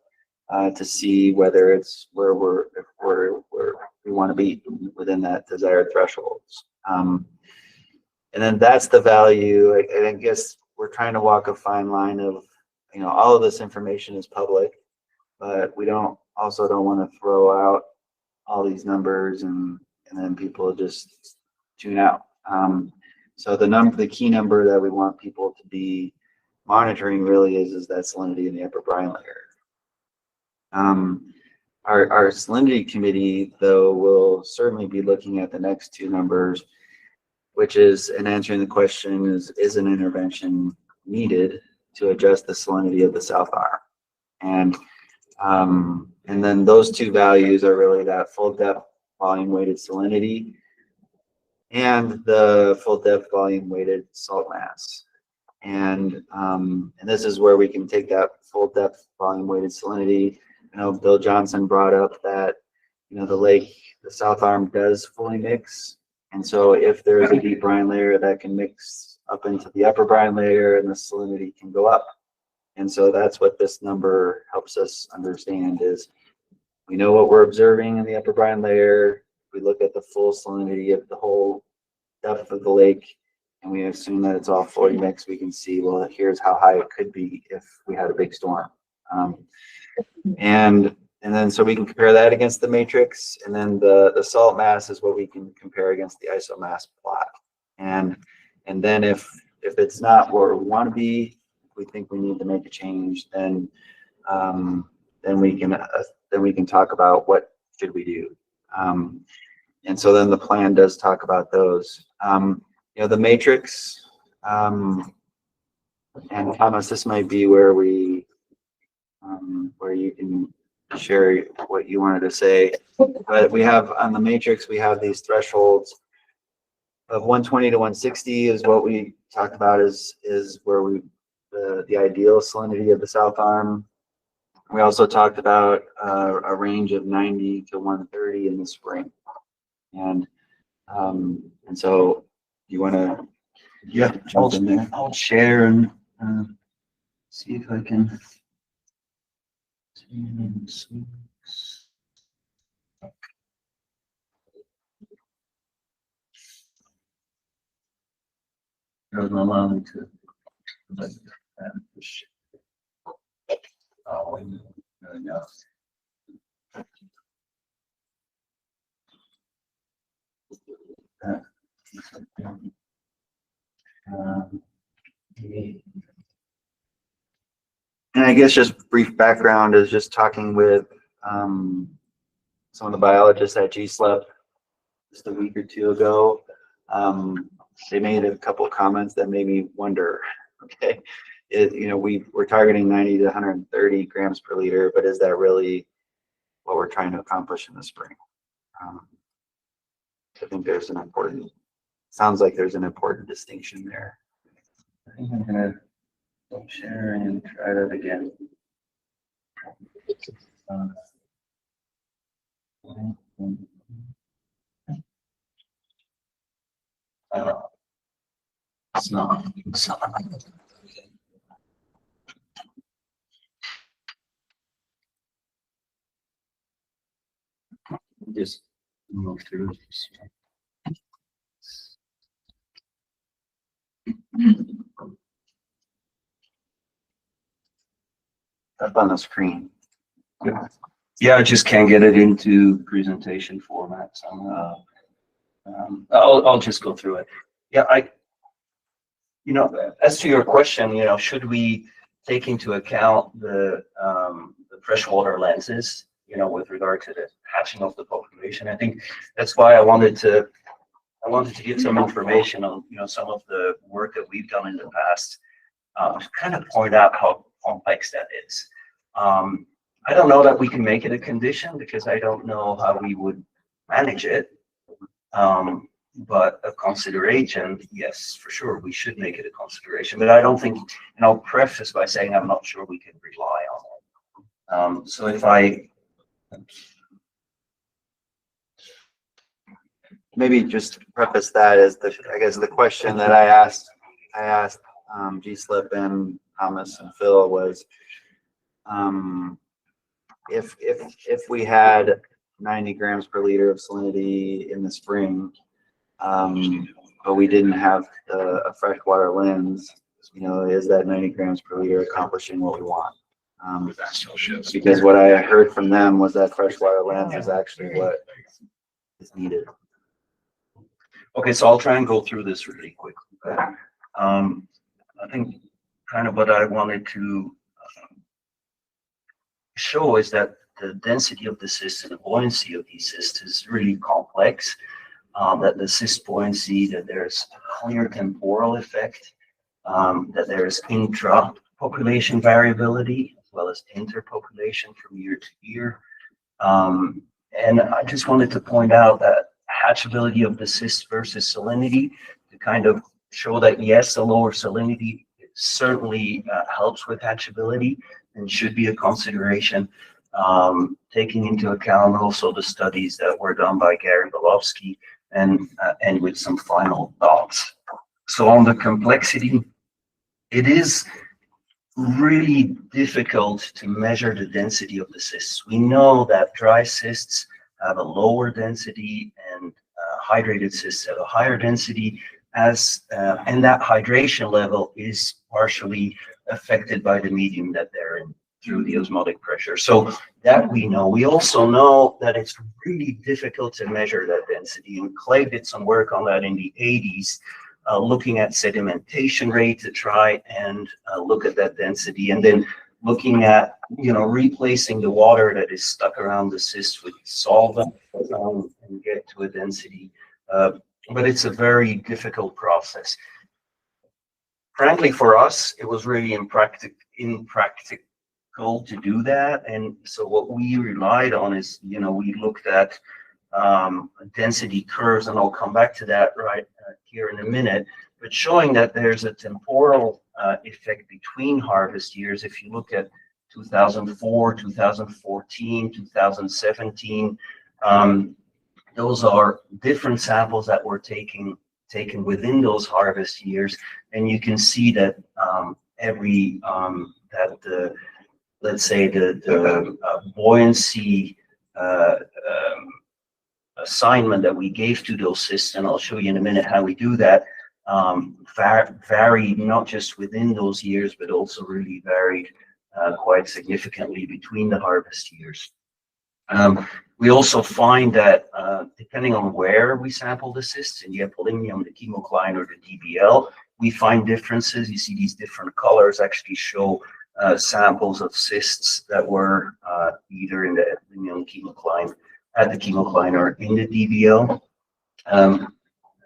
to see whether it's where we want to be within that desired thresholds. And then that's the value. I guess we're trying to walk a fine line of, all of this information is public, but we also don't want to throw out all these numbers and then people just tune out. So the key number that we want people to be monitoring really is that salinity in the upper brine layer. Our salinity committee, though, will certainly be looking at the next 2 numbers, which is, and answering the question is an intervention needed to adjust the salinity of the South Arm? And then those 2 values are really that full depth volume weighted salinity and the full depth volume weighted salt mass. And this is where we can take that full depth volume weighted salinity. I know Bill Johnson brought up that, the South Arm does fully mix. And so if there is a deep brine layer that can mix up into the upper brine layer, and the salinity can go up. And so that's what this number helps us understand is we know what we're observing in the upper brine layer. We look at the full salinity of the whole depth of the lake, and we assume that it's all fully mixed. We can see, well, here's how high it could be if we had a big storm. And then so we can compare that against the matrix, and then the salt mass is what we can compare against the iso mass plot. And then if it's not where we want to be, if we think we need to make a change, then we can talk about what should we do. And so then the plan does talk about those. The matrix And Thomas, this might be where where you can share what you wanted to say. But we have on the matrix, we have these thresholds of 120 to 160 is what we talked about is where the ideal salinity of the south arm. We also talked about a range of 90 to 130 in the spring. And so you want to jump in there? I'll share and see if I can. Doesn't allow me to. Oh, no. And I guess just brief background is just talking with some of the biologists at GSLEP just a week or two ago. They made a couple of comments that made me wonder, okay, we're targeting 90 to 130 grams per liter, but is that really what we're trying to accomplish in the spring? I think sounds like there's an important distinction there. I think I'm gonna share and try that again. It's not. Just move through. Up on the screen. Yeah, I just can't get it into presentation format somehow. I'll just go through it. Yeah, as to your question, should we take into account the freshwater lenses, with regard to the hatching of the population? I think that's why I wanted to give some information on, some of the work that we've done in the past, to kind of point out how complex that is. I don't know that we can make it a condition because I don't know how we would manage it. But a consideration, yes, for sure, we should make it a consideration. But I don't think, and I'll preface by saying I'm not sure we can rely on it. So if I maybe just preface that as I guess the question that I asked GSLEP and Thomas and Phil was, if we had 90 grams per liter of salinity in the spring, but we didn't have a freshwater lens, is that 90 grams per liter accomplishing what we want? Because what I heard from them was that freshwater lens is actually what is needed. Okay, so I'll try and go through this really quickly. I think kind of what I wanted to show is that the density of the cysts and the buoyancy of these cysts is really complex. That the cyst buoyancy, that there's a clear temporal effect, that there's intra-population variability as well as interpopulation from year to year. And I just wanted to point out that hatchability of the cyst versus salinity to kind of show that yes, the lower salinity certainly helps with hatchability and should be a consideration, taking into account also the studies that were done by Gary Belovsky and with some final thoughts. So on the complexity, it is really difficult to measure the density of the cysts. We know that dry cysts have a lower density and hydrated cysts have a higher density, and that hydration level is partially affected by the medium that they're in through the osmotic pressure. So that we know. We also know that it's really difficult to measure that density, and Clay did some work on that in the 80s, looking at sedimentation rate to try and look at that density, and then looking at, replacing the water that is stuck around the cyst with solvent and get to a density. But it's a very difficult process. frankly, for us, it was really impractical to do that. And so what we relied on is, we looked at density curves, and I'll come back to that right here in a minute, but showing that there's a temporal effect between harvest years. If you look at 2004, 2014, 2017, those are different samples that were taken within those harvest years, and you can see that let's say the buoyancy assignment that we gave to those cysts, and I'll show you in a minute how we do that, varied not just within those years, but also really varied quite significantly between the harvest years. We also find that depending on where we sample the cysts, in the epilinium, the chemocline, or the DBL, we find differences. You see these different colors actually show samples of cysts that were either in the epilinium, chemocline, at the chemocline, or in the DBL.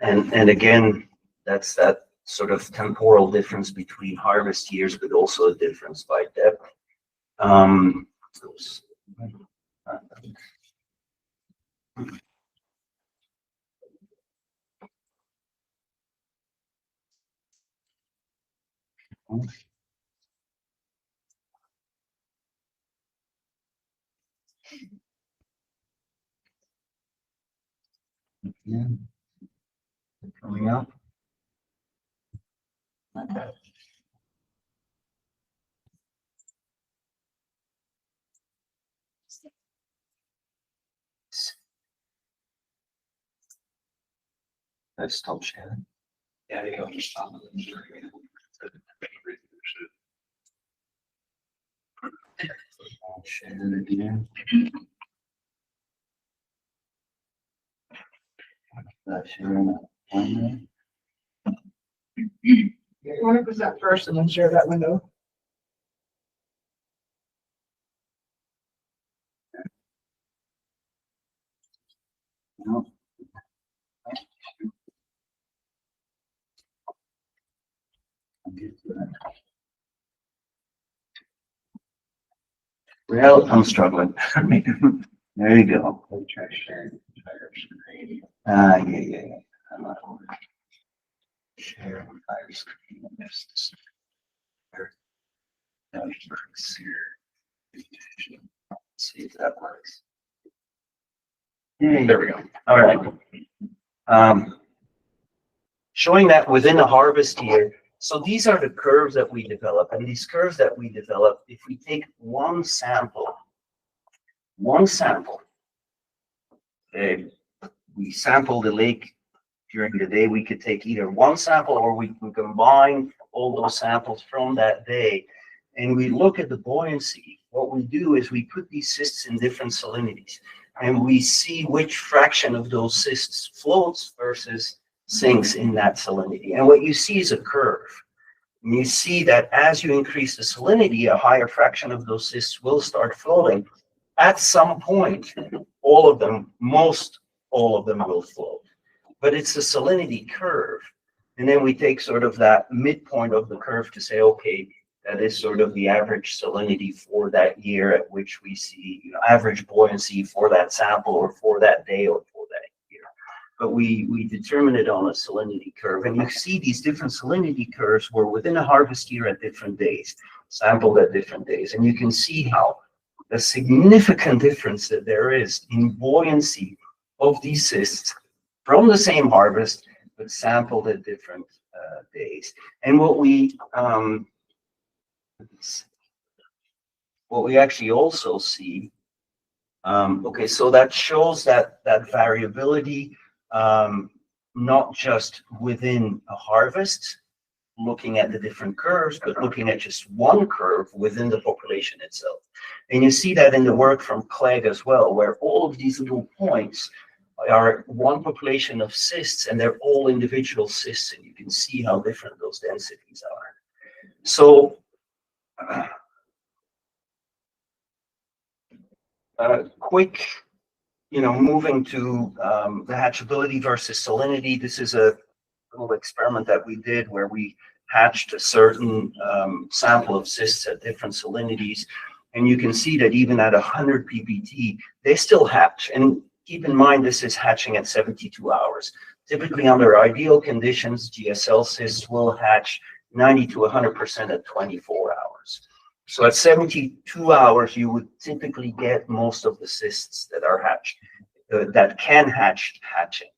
And again, that's that sort of temporal difference between harvest years, but also a difference by depth. Yeah. Coming up. Let's stop sharing. Yeah, you go. Just stop. I'll share it again. Sharing that. 100% first, and then share that window. No. Well, I'm struggling. There you go. Try sharing entire screen. Yeah. Share entire screen. Let's see if that works. There we go. All right. Showing that within a harvest year. So these are the curves that we develop, and these curves that we develop, if we take one sample, we sample the lake during the day, we could take either one sample or we can combine all those samples from that day, and we look at the buoyancy. What we do is we put these cysts in different salinities, and we see which fraction of those cysts floats versus sinks in that salinity. And what you see is a curve. And you see that as you increase the salinity, a higher fraction of those cysts will start floating. At some point, most all of them will float. But it's a salinity curve. And then we take sort of that midpoint of the curve to say, okay, that is sort of the average salinity for that year at which we see average buoyancy for that sample or for that day or for that year. But we determine it on a salinity curve. And you see these different salinity curves were within a harvest year at different days, sampled at different days. And you can see how a significant difference that there is in buoyancy of these cysts from the same harvest, but sampled at different days. And what we actually also see, okay, so that shows that variability, not just within a harvest, looking at the different curves, but looking at just one curve within the population itself. And you see that in the work from Clegg as well, where all of these little points are one population of cysts, and they're all individual cysts, and you can see how different those densities are. So quick, moving to the hatchability versus salinity. This is a little experiment that we did where we hatched a certain sample of cysts at different salinities. And you can see that even at 100 ppt, they still hatch. And keep in mind, this is hatching at 72 hours. Typically, under ideal conditions, GSL cysts will hatch 90 to 100% at 24 hours. So at 72 hours, you would typically get most of the cysts that are hatched, that can hatching.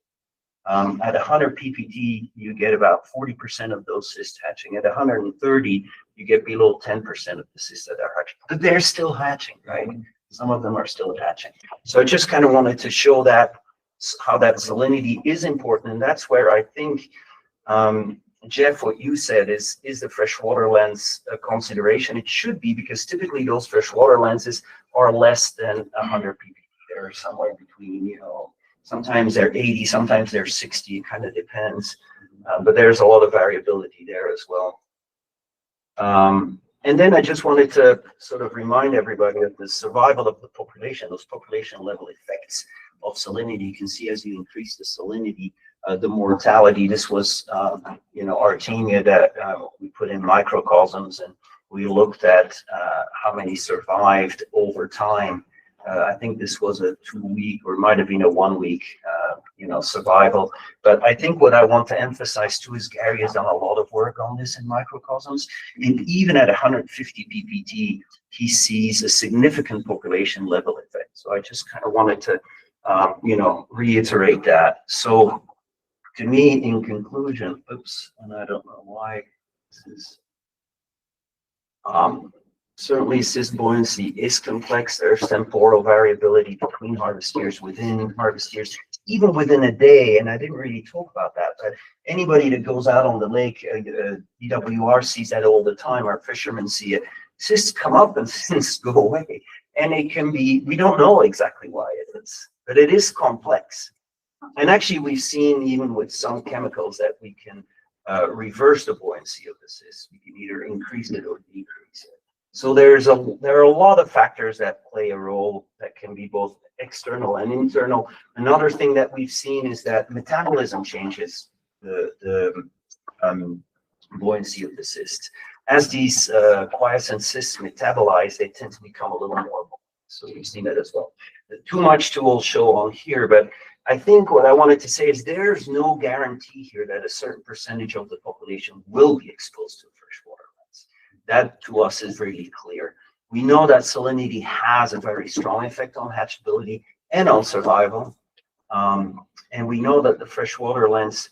At 100 ppt, you get about 40% of those cysts hatching. At 130, you get below 10% of the cysts that are hatching. But they're still hatching, right? Some of them are still hatching. So I just kind of wanted to show that how that salinity is important. And that's where I think, Jeff, what you said is the freshwater lens a consideration? It should be, because typically those freshwater lenses are less than 100 ppb. They're somewhere between, you know, sometimes they're 80, sometimes they're 60. It kind of depends. But there's a lot of variability there as well. And then I just wanted to sort of remind everybody of the survival of the population, those population level effects of salinity. You can see as you increase the salinity, the mortality. This was, you know, Artemia that we put in microcosms, and we looked at how many survived over time. I think this was a 2-week, or it might have been a 1-week, you know, survival. But I think what I want to emphasize too is Gary has done a lot of work on this in microcosms, and even at 150 ppt, he sees a significant population level effect. So I just kind of wanted to, you know, reiterate that. So to me, in conclusion, oops, and I don't know why this is, certainly cyst buoyancy is complex. There's temporal variability between harvest years, within harvest years, even within a day. And I didn't really talk about that, but anybody that goes out on the lake, DWR sees that all the time. Our fishermen see it. Cysts come up and cysts go away. And it can be, we don't know exactly why it is, but it is complex. And actually, we've seen even with some chemicals that we can reverse the buoyancy of the cyst. We can either increase it or decrease it. So there are a lot of factors that play a role that can be both external and internal. Another thing that we've seen is that metabolism changes the buoyancy of the cyst. As these quiescent cysts metabolize, they tend to become a little more buoyant. So we've seen that as well. Too much to all show on here, but I think what I wanted to say is there's no guarantee here that a certain percentage of the population will be exposed to freshwater lens. That to us is really clear. We know that salinity has a very strong effect on hatchability and on survival. And we know that the freshwater lens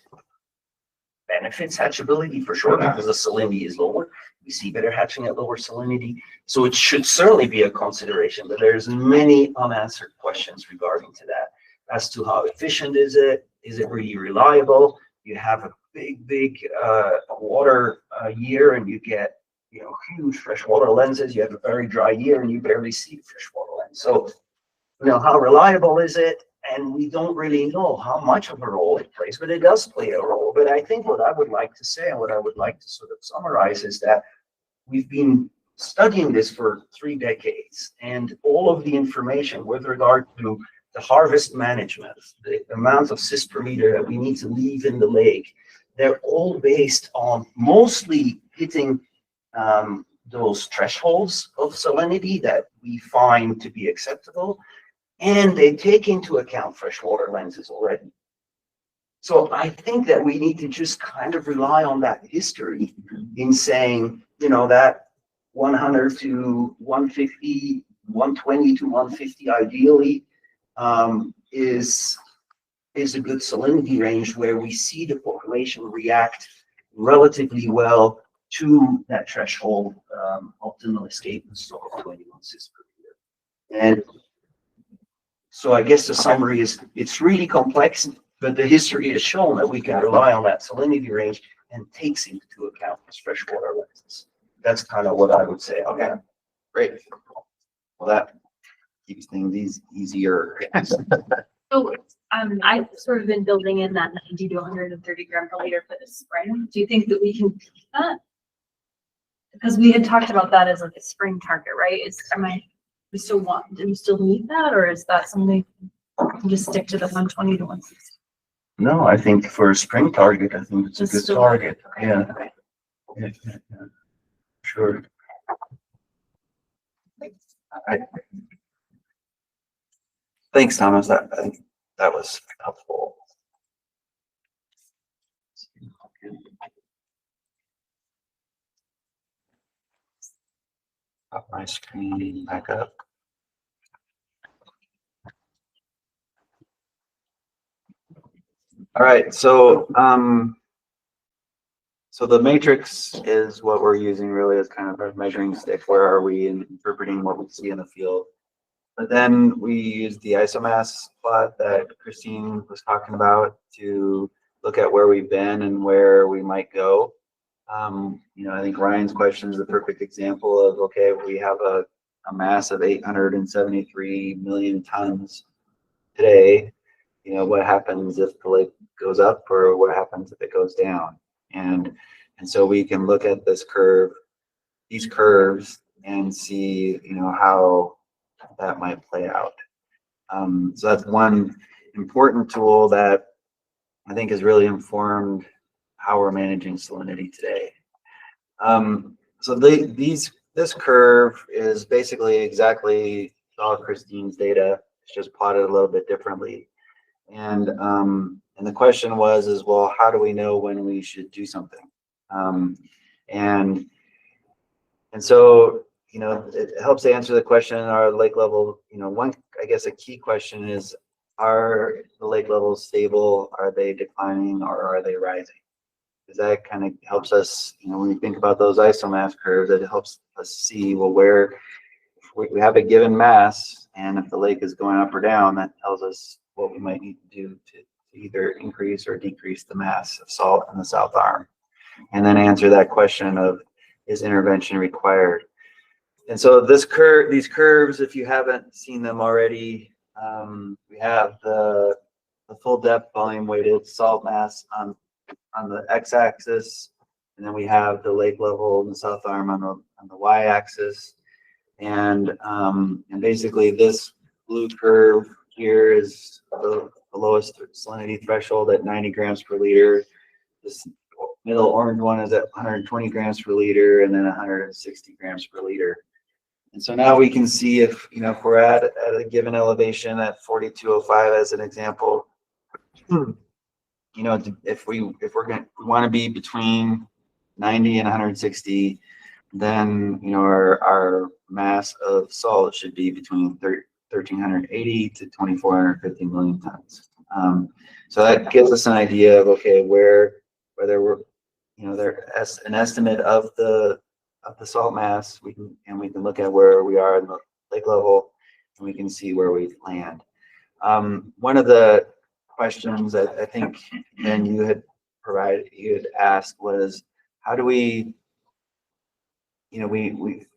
benefits hatchability for sure because the salinity is lower. We see better hatching at lower salinity. So it should certainly be a consideration, but there's many unanswered questions regarding to that. As to how efficient is it really reliable? You have a big water year and you get, you know, huge freshwater lenses. You have a very dry year and you barely see freshwater lens. So, you know, how reliable is it? And we don't really know how much of a role it plays, but it does play a role. But I think what I would like to say and what I would like to sort of summarize is that we've been studying this for 3 decades, and all of the information with regard to the harvest management, the amount of cyst per liter that we need to leave in the lake, they're all based on mostly hitting those thresholds of salinity that we find to be acceptable, and they take into account freshwater lenses already. So I think that we need to just kind of rely on that history in saying, you know, that 100 to 150, 120 to 150 ideally, is a good salinity range where we see the population react relatively well to that threshold optimal escape and stock of 21 cysts per liter. And so I guess the summary is it's really complex, but the history has shown that we can rely on that salinity range and takes into account these freshwater lenses. That's kind of what I would say. Okay, great. Well, that keeps things easier. So I've sort of been building in that 90 to 130 gram per liter for this spring. Do you think that we can beat that? Because we had talked about that as like a spring target, right? Do we still need that, or is that something we can just stick to the 120 to 160? No, I think for a spring target, I think it's a good target. Okay, Yeah. okay. Yeah, sure. Thanks, Thomas. I think that was helpful. Pop my screen back up. All right, so so the matrix is what we're using really as kind of our measuring stick. Where are we in interpreting what we see in the field? But then we use the isomass plot that Christine was talking about to look at where we've been and where we might go. You know, I think Ryan's question is a perfect example of, okay, we have a mass of 873 million tons today. You know, what happens if the lake goes up, or what happens if it goes down? And so we can look at this curve, these curves, and see, you know, how that might play out. So that's one important tool that I think has really informed how we're managing salinity today. So this curve is basically exactly all Christine's data. It's just plotted a little bit differently. And the question was, well, how do we know when we should do something? And so, you know, it helps to answer the question, our lake level, you know, one, I guess a key question is, are the lake levels stable? Are they declining, or are they rising? Because that kind of helps us, you know, when we think about those isomass curves, it helps us see, well, where we have a given mass, and if the lake is going up or down, that tells us what we might need to do to either increase or decrease the mass of salt in the south arm. And then answer that question of, is intervention required? And so these curves, if you haven't seen them already, we have the full depth volume weighted salt mass on the x-axis, and then we have the lake level in the south arm on the y-axis, and basically this blue curve here is the lowest salinity threshold at 90 grams per liter. This middle orange one is at 120 grams per liter, and then 160 grams per liter. And so now we can see if, you know, if we're at a given elevation at 4205 as an example, you know, if we want to be between 90 and 160, then, you know, our mass of salt should be between 1,380 to 2,450 million tons. So that gives us an idea of, okay, whether we're, you know, there's an estimate of the salt mass. We can look at where we are in the lake level, and we can see where we land. One of the questions that I think, and you had asked was, how do we, you know,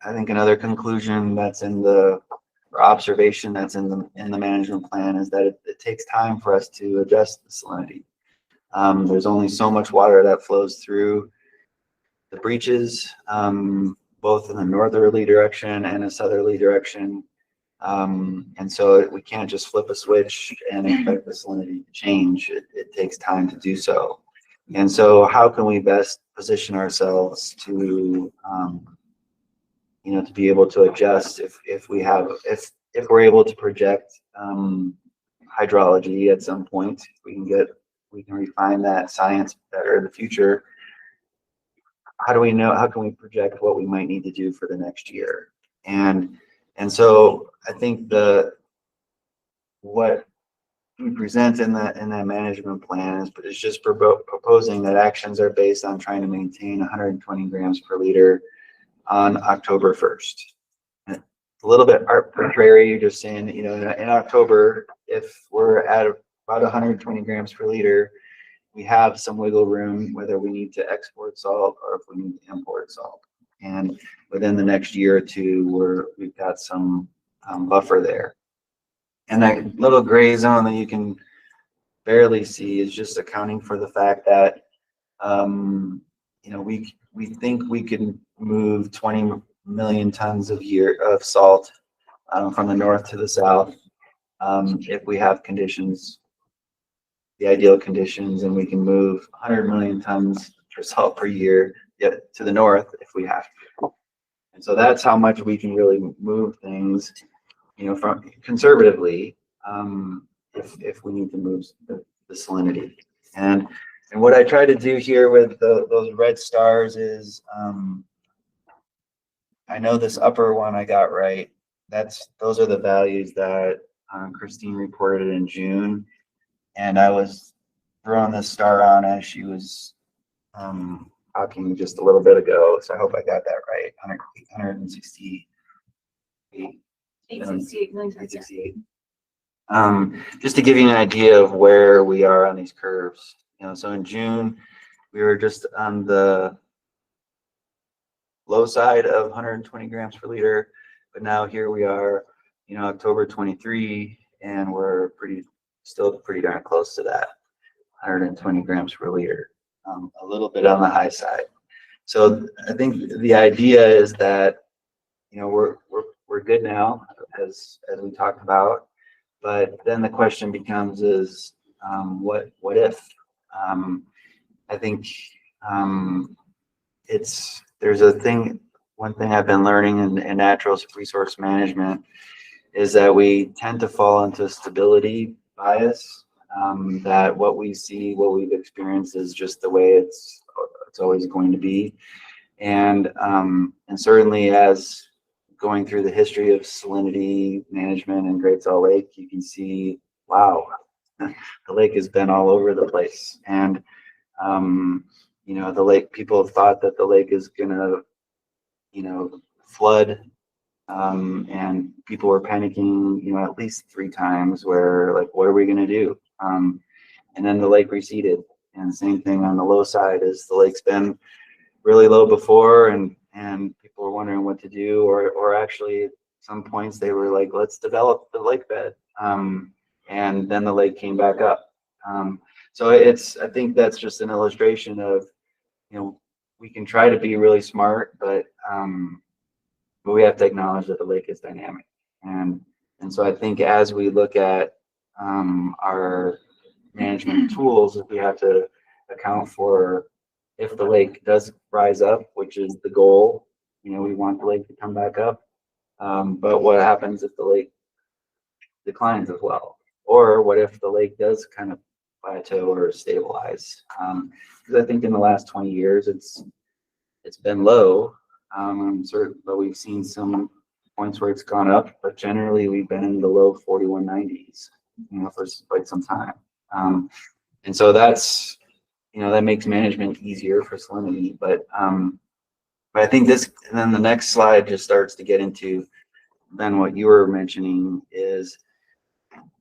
I think another conclusion that's in or observation that's in the management plan is that it takes time for us to adjust the salinity. There's only so much water that flows through the breaches, both in a northerly direction and a southerly direction. And so we can't just flip a switch and expect the salinity to change. It takes time to do so. And so how can we best position ourselves to, you know, to be able to adjust if we're able to project hydrology at some point, we can refine that science better in the future. How do we know, how can we project what we might need to do for the next year? And so I think what we present in that management plan is just proposing that actions are based on trying to maintain 120 grams per liter on October 1st. It's a little bit arbitrary. You're just saying, you know, in October, if we're at about 120 grams per liter, we have some wiggle room whether we need to export salt or if we need to import salt. And within the next year or two, we've got some buffer there. And that little gray zone that you can barely see is just accounting for the fact that, you know, we think we can move 20 million tons of salt from the north to the south if we have conditions, the ideal conditions, and we can move 100 million tons of salt per year to the north if we have to. And so that's how much we can really move things, from conservatively, if we need to move the salinity. And what I try to do here with those red stars is, I know this upper one I got right. Those are the values that Christine reported in June, and I was throwing this star on as she was talking just a little bit ago. So I hope I got that right. 168. 868. Just to give you an idea of where we are on these curves. So in June, we were just on the low side of 120 grams per liter, but now here we are, October 23, and we're still pretty darn close to that 120 grams per liter, a little bit on the high side. So I think the idea is that, we're good now, as we talked about, but then the question becomes is, what if? I think one thing I've been learning in natural resource management is that we tend to fall into stability bias, that what we see, what we've experienced is just the way it's always going to be. And certainly as going through the history of salinity management in Great Salt Lake, you can see, wow, the lake has been all over the place. And the lake, people have thought that the lake is gonna, flood, and people were panicking, at least 3 times, where like, what are we gonna do? And then the lake receded, and the same thing on the low side is the lake's been really low before, and people were wondering what to do, or actually at some points they were like, let's develop the lake bed, and then the lake came back up. So I think that's just an illustration of, we can try to be really smart, but we have to acknowledge that the lake is dynamic. And so I think as we look at our management tools, we have to account for if the lake does rise up, which is the goal, we want the lake to come back up. But what happens if the lake declines as well? Or what if the lake does kind of plateau or stabilize? Because I think in the last 20 years, it's been low. I'm certain, but we've seen some points where it's gone up, but generally we've been in the low 4190s, for quite some time. And so that's, that makes management easier for salinity. But I think this, and then the next slide just starts to get into then what you were mentioning is,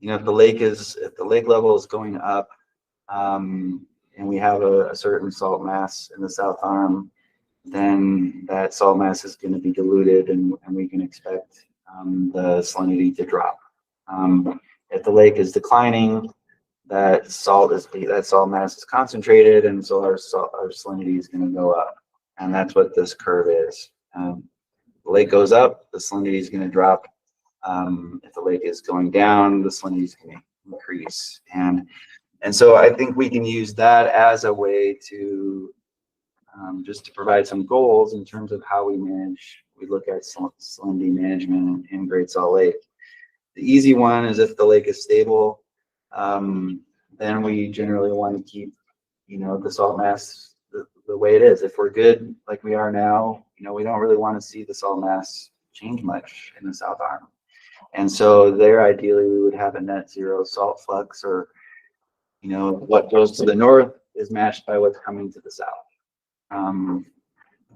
if the lake level is going up, and we have a certain salt mass in the south arm, then that salt mass is going to be diluted, and we can expect the salinity to drop. If the lake is declining, that salt mass is concentrated, and so our salinity is going to go up, and that's what this curve is. The lake goes up, the salinity is going to drop. If the lake is going down, the salinity is going to increase, and so I think we can use that as a way to just to provide some goals in terms of how we look at salinity management in Great Salt Lake. The easy one is if the lake is stable, then we generally want to keep, the salt mass the way it is. If we're good like we are now, we don't really want to see the salt mass change much in the south arm. And so there, ideally, we would have a net zero salt flux, or, what goes to the north is matched by what's coming to the south.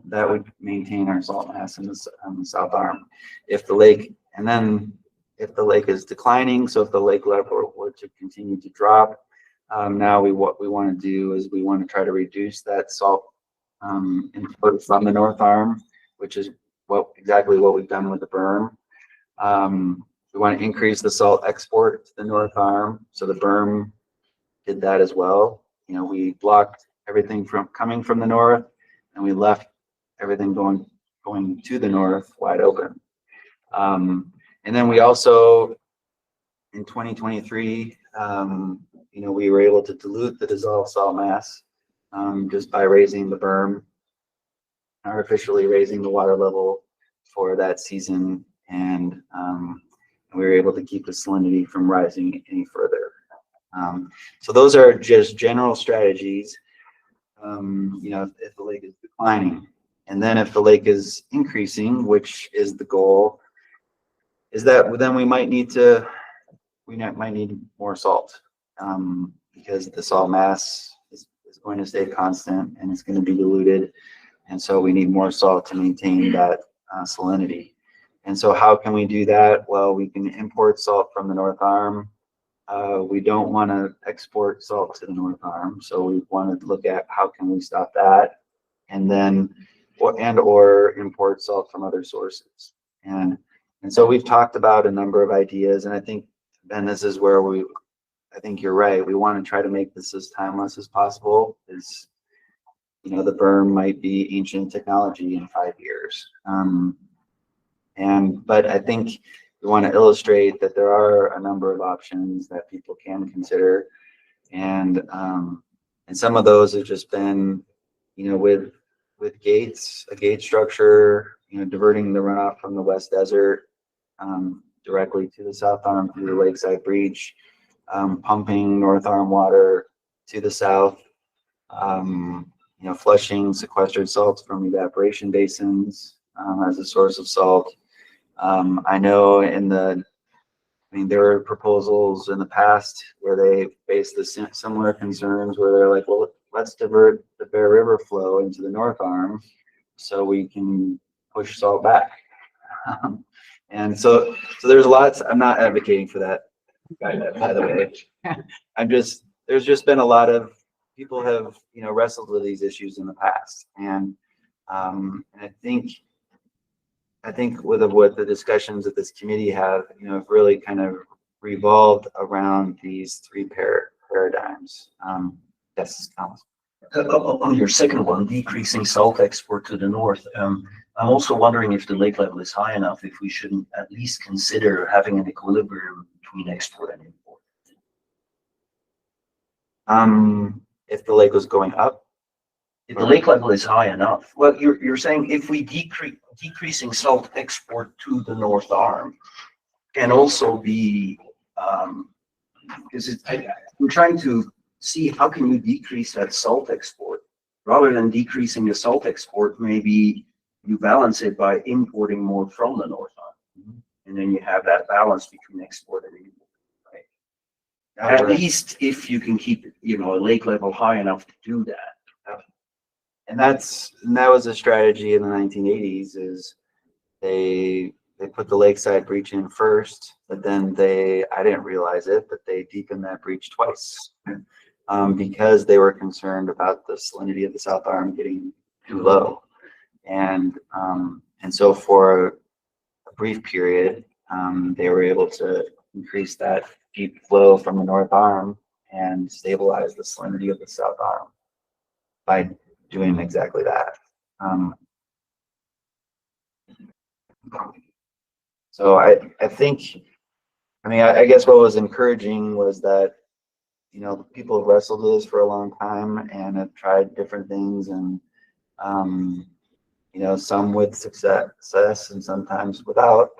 That would maintain our salt mass in the south arm. If the lake is declining, so if the lake level were to continue to drop, now what we want to do is we want to try to reduce that salt input from the north arm, which is exactly what we've done with the berm. We want to increase the salt export to the north arm, so the berm did that as well. We blocked everything from coming from the north, and we left everything going to the north wide open. And then we also, in 2023, we were able to dilute the dissolved salt mass just by raising the berm artificially raising the water level for that season, and we were able to keep the salinity from rising any further. So those are just general strategies. You know, if the lake is declining, and then if the lake is increasing, which is the goal, is that then we might need more salt, because the salt mass is going to stay constant and it's going to be diluted, and so we need more salt to maintain that salinity. And so how can we do that? Well, we can import salt from the North Arm. We don't want to export salt to the North Arm, so we want to look at how can we stop that, and then or import salt from other sources. And so we've talked about a number of ideas, and I think, Ben, this is where I think you're right. We want to try to make this as timeless as possible. Is, you know, the berm might be ancient technology in 5 years, but I think we want to illustrate that there are a number of options that people can consider, and some of those have just been, you know, with gates, a gate structure, you know, diverting the runoff from the West Desert directly to the South Arm through the Lakeside Breach, pumping North Arm water to the south, you know, flushing sequestered salts from evaporation basins as a source of salt. I know there were proposals in the past where they faced the similar concerns, where they're like, well, let's divert the Bear River flow into the North Arm so we can push salt back. And so there's lots. I'm not advocating for that, by the way. There's just been a lot of people have, you know, wrestled with these issues in the past, and I think with what the discussions that this committee have, you know, have really kind of revolved around these three paradigms. Yes, Thomas. On your second one, decreasing salt export to the north, I'm also wondering if the lake level is high enough, if we shouldn't at least consider having an equilibrium between export and import. If the lake was going up? If the lake level is high enough. Well, you're saying if we decreasing salt export to the North Arm can also be, because I'm trying to see how can you decrease that salt export rather than decreasing the salt export. Maybe you balance it by importing more from the North Arm, and then you have that balance between export and import. Right? At least if you can keep, you know, a lake level high enough to do that. And that was a strategy in the 1980s. Is they put the Lakeside Breach in first, but then I didn't realize it, but they deepened that breach twice because they were concerned about the salinity of the South Arm getting too low, and so for a brief period, they were able to increase that deep flow from the North Arm and stabilize the salinity of the South Arm by doing exactly that. So I think, I guess what was encouraging was that, you know, people have wrestled with this for a long time and have tried different things, and you know, some with success and sometimes without,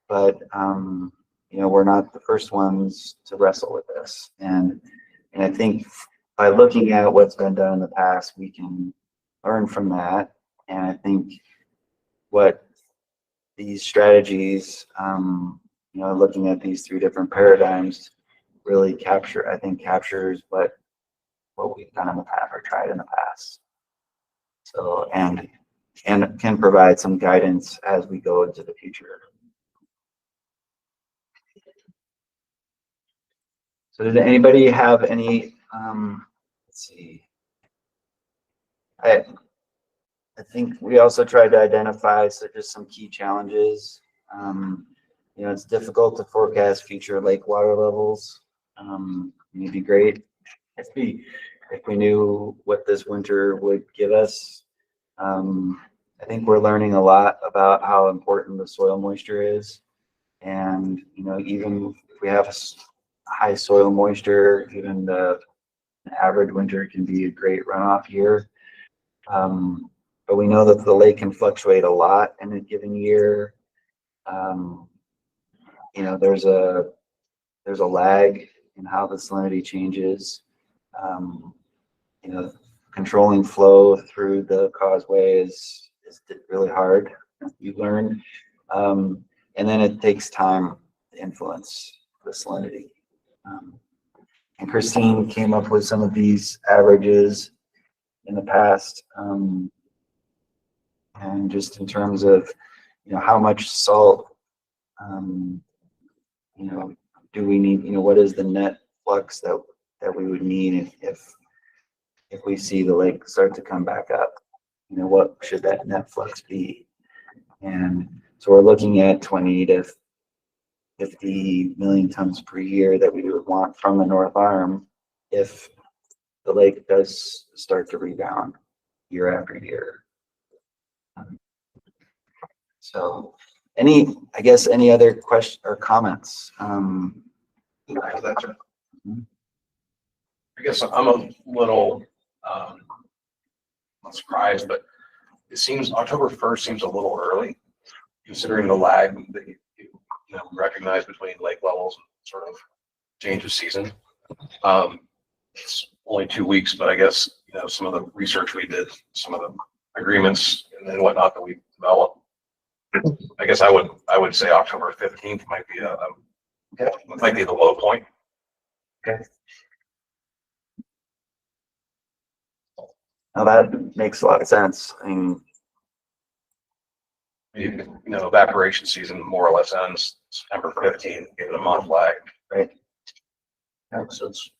but you know, we're not the first ones to wrestle with this, and I think by looking at what's been done in the past, we can learn from that. And I think what these strategies, you know, looking at these three different paradigms really captures what we've done in the past or tried in the past. So, and can provide some guidance as we go into the future. So did anybody have any, let's see. I think we also tried to identify just some key challenges. You know, it's difficult to forecast future lake water levels. It'd be great if we knew what this winter would give us. I think we're learning a lot about how important the soil moisture is, and you know, even if we have high soil moisture, even the average winter can be a great runoff year. but we know that the lake can fluctuate a lot in a given year. You know, there's a lag in how the salinity changes. You know, controlling flow through the causeway is really hard. You've learned, and then it takes time to influence the salinity. And Christine came up with some of these averages in the past, and just in terms of, you know, how much salt, you know, do we need, you know, what is the net flux that we would need if we see the lake start to come back up? You know, what should that net flux be? And so we're looking at 20 to 50 million tons per year that we would want from the North Arm if the lake does start to rebound year after year. So any other question or comments? I guess I'm a little, not surprised, but it seems October 1st seems a little early, considering the lag that you recognize between lake levels and sort of change of season. It's only 2 weeks, but I guess, you know, some of the research we did, some of the agreements and whatnot that we developed, I guess I would say October 15th might be the low point. Okay. Now that makes a lot of sense. I mean, You know, evaporation season more or less ends September 15th, give it a month lag. right. So it's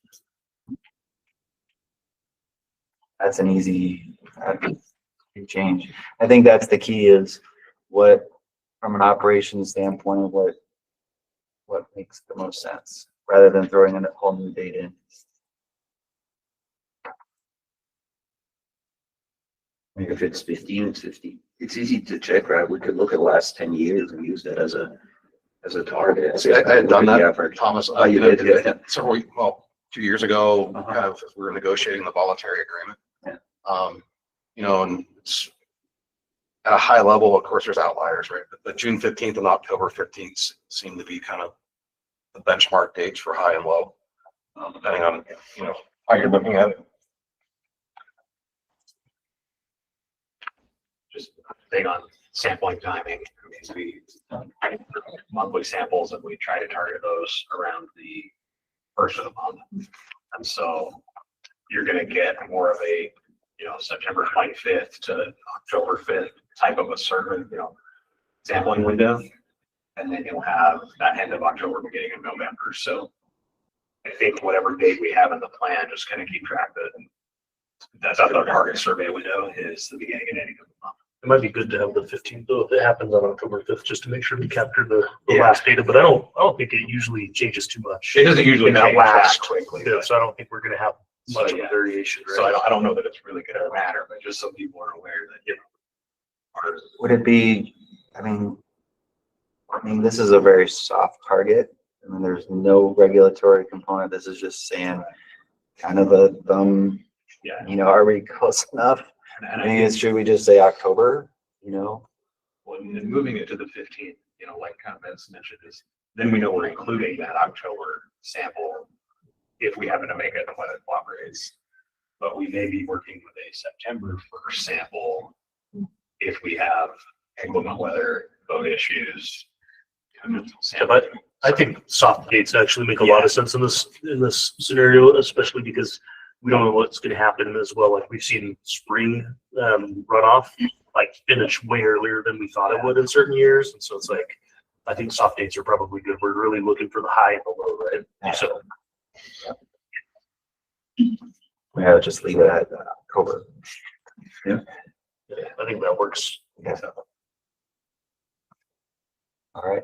That's an easy change. I think that's the key, is what, from an operations standpoint, what makes the most sense, rather than throwing in a whole new date in. If it's 15, it's 50. It's easy to check, right? We could look at the last 10 years and use that as a target. See, I had done Look at the that, average. Thomas. Oh, you did, yeah. Several, 2 years ago, Uh-huh. kind of, we were negotiating the voluntary agreement. Yeah. You know, and it's at a high level, of course, there's outliers, right? But June 15th and October 15th seem to be kind of the benchmark dates for high and low, depending on, you know, how you're looking at it. Just thing on sampling timing. I mean, we monthly samples, and we try to target those around the first of the month. And so you're going to get more of a, you know, September 25th to October 5th type of a certain, you know, sampling window. And then you'll have that end of October, beginning of November. So I think whatever date we have in the plan, just kind of keep track of it. That's our target survey window, is the beginning and ending of the month. It might be good to have the 15th though, if it happens on October 5th, just to make sure we capture the Yeah. last data, but I don't think it usually changes too much. It doesn't usually in that change that last quickly. Yeah, so I don't think we're gonna have much So, of a yeah. variation, right? So I don't know that it's really going to matter, but just so people are aware that, you know. Would it be, I mean, this is a very soft target. I mean, there's no regulatory component. This is just saying kind of a thumb, Yeah. you know, are we close enough? And I mean, should we just say October, you know? Well, and moving it to the 15th, you know, like kind of Vince mentioned, is then we know we're including that October sample if we happen to make it when it cooperates. But we may be working with a September 1st sample if we have inclement weather, boat issues. Yeah, but I think soft dates actually make a lot of sense in this scenario, especially because we don't know what's going to happen as well. Like we've seen spring runoff like finish way earlier than we thought it would in certain years, and so it's like I think soft dates are probably good. We're really looking for the high and the low, right? So Yeah, just leave it at October. yeah, I think that works. Yeah. All right.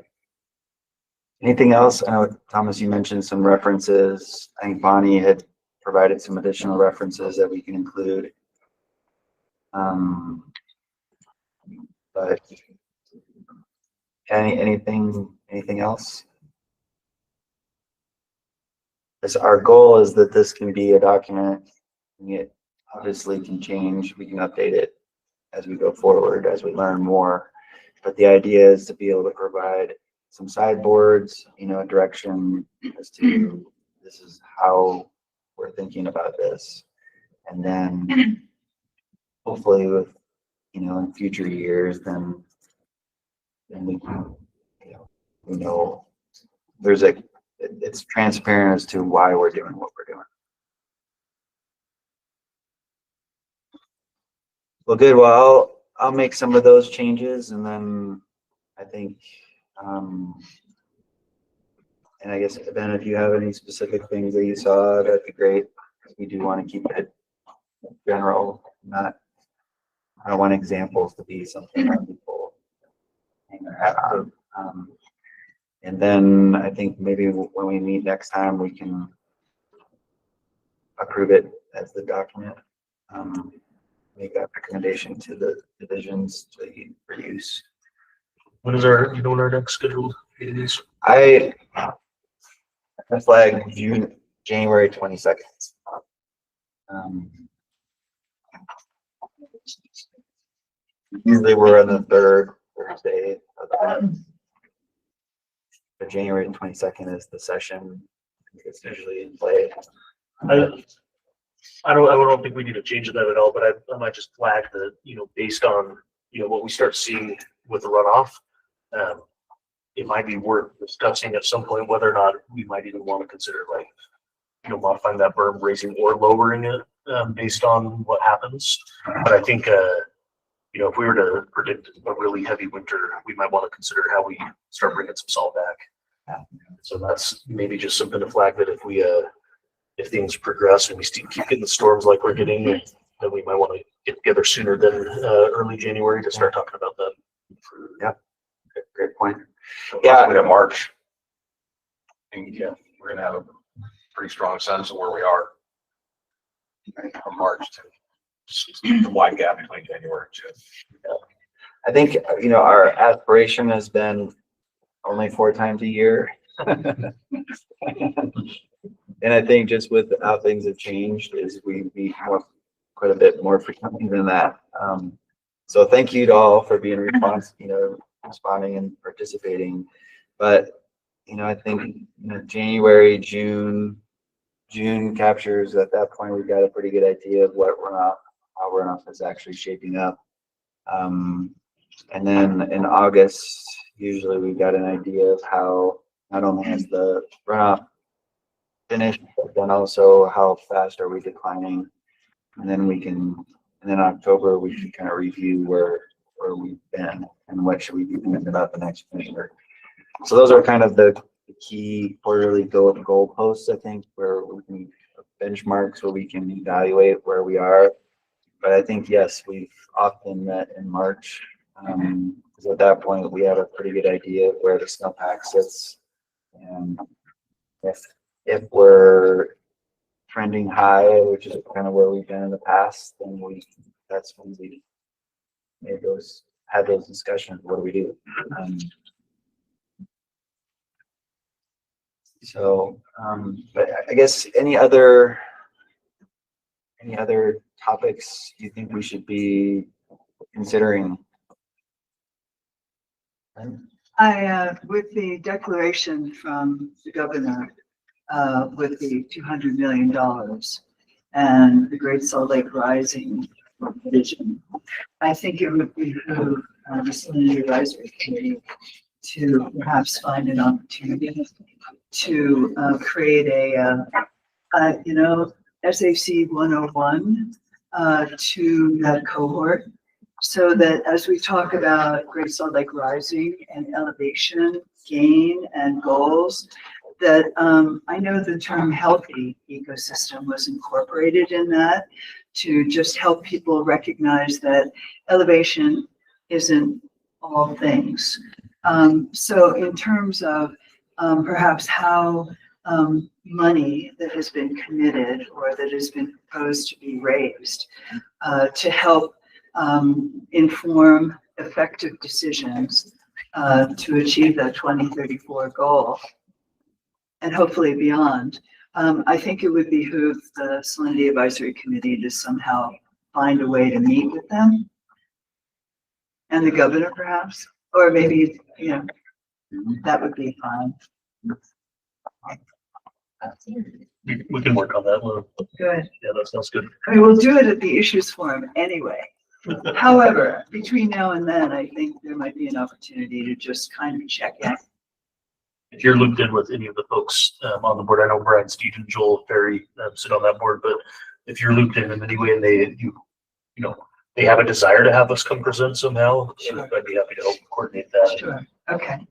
Anything else? I know, Thomas, you mentioned some references. I think Bonnie had provided some additional references that we can include. But anything else? Our goal is that this can be a document. It obviously can change. We can update it as we go forward, as we learn more. But the idea is to be able to provide some sideboards, you know, direction as to this is how we're thinking about this. And then hopefully with, you know, in future years, then we can, you know, there's it's transparent as to why we're doing what we're doing. Well, good. Well, I'll make some of those changes, and then I think, and I guess, Ben, if you have any specific things that you saw, that'd be great. We do want to keep it general, not, I don't want examples to be something that people hang their hat on. And then I think maybe when we meet next time, we can approve it as the document. Make that recommendation to the divisions for use. When is our, you know, when our next scheduled meeting is? I flag January 22nd. Usually we're on the third Thursday of the month. But January 22nd is the session. It's usually in play. I don't think we need to change that at all, but I might just flag that, you know, based on, you know, what we start seeing with the runoff, it might be worth discussing at some point whether or not we might even want to consider, like, you know, modifying that berm, raising or lowering it based on what happens. But I think, you know, if we were to predict a really heavy winter, we might want to consider how we start bringing some salt back. So that's maybe just something to flag, that if we, if things progress and we keep getting the storms like we're getting, then we might want to get together sooner than early January to start talking about that. Yeah, great point. Yeah, we have March. And yeah, we're gonna have a pretty strong sense of where we are from March to just the wide gap between January and June. Yeah. I think, you know, our aspiration has been only 4 times a year. And I think just with how things have changed is we meet quite a bit more frequently than that. So thank you to all for being responding and participating. But, you know, I think, you know, January, June captures, at that point, we've got a pretty good idea of what how runoff is actually shaping up. And then in August, usually we've got an idea of how not only has the runoff finished, but then also how fast are we declining. And then October, we can kind of review where we've been and what should we be doing about the next winter. So those are kind of the key quarterly goalposts, I think, where we can benchmarks where we can evaluate where we are. But I think, yes, we've often met in March. Because at that point we have a pretty good idea of where the snowpack sits. And if we're trending high, which is kind of where we've been in the past, then that's when we had those discussions. What do we do? But I guess any other topics you think we should be considering? With the declaration from the governor, with the $200 million and the Great Salt Lake Rising vision, I think it would behoove the Salinity Advisory Committee to perhaps find an opportunity to create a SAC 101 to that cohort, so that as we talk about Great Salt Lake Rising and elevation gain and goals, that I know the term healthy ecosystem was incorporated in that to just help people recognize that elevation isn't all things. So in terms of perhaps how money that has been committed or that has been proposed to be raised to help inform effective decisions to achieve that 2034 goal and hopefully beyond, I think it would behoove the Salinity Advisory Committee to somehow find a way to meet with them and the governor perhaps, or maybe, you know, that would be fine. We can work on that one. Good. Yeah, that sounds good. I mean, we'll do it at the issues forum anyway. However, between now and then, I think there might be an opportunity to just kind of check in. If you're looped in with any of the folks on the board, I know Brian, Steve, and Joel Ferry sit on that board, but if you're looped in any way and you know, they have a desire to have us come present somehow, Sure. I'd be happy to help coordinate that. Sure. Okay. Make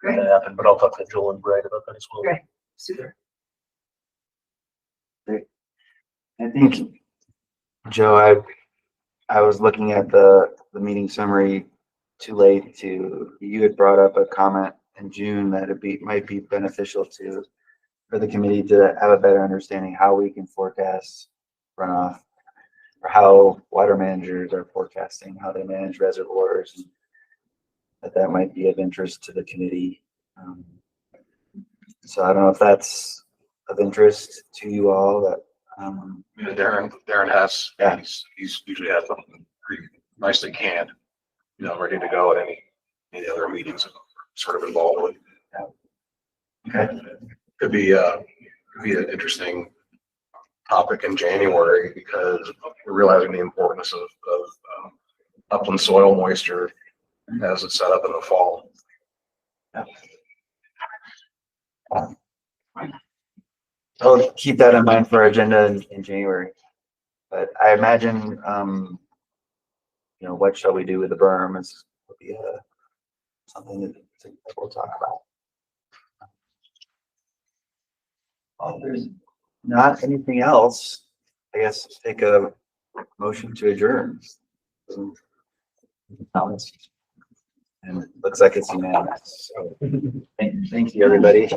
Great. that happen, but I'll talk to Joel and Brian about that as well. Great. Super. I think, Joe, I was looking at the meeting summary too late you had brought up a comment in June that might be beneficial for the committee to have a better understanding how we can forecast runoff, or how water managers are forecasting, how they manage reservoirs, and that might be of interest to the committee. So I don't know if that's of interest to you all. That Yeah, Darren has, Yeah. he's usually has something pretty nicely canned, you know, ready to go at any other meetings sort of involved with. Okay. Could be an interesting topic in January because we're realizing the importance of upland soil moisture as it's set up in the fall. I'll keep that in mind for our agenda in January. But I imagine, you know, what shall we do with the berm will be something that we'll talk about. Well, there's not anything else. I guess take a motion to adjourn. And it looks like it's unanimous. So thank you, everybody.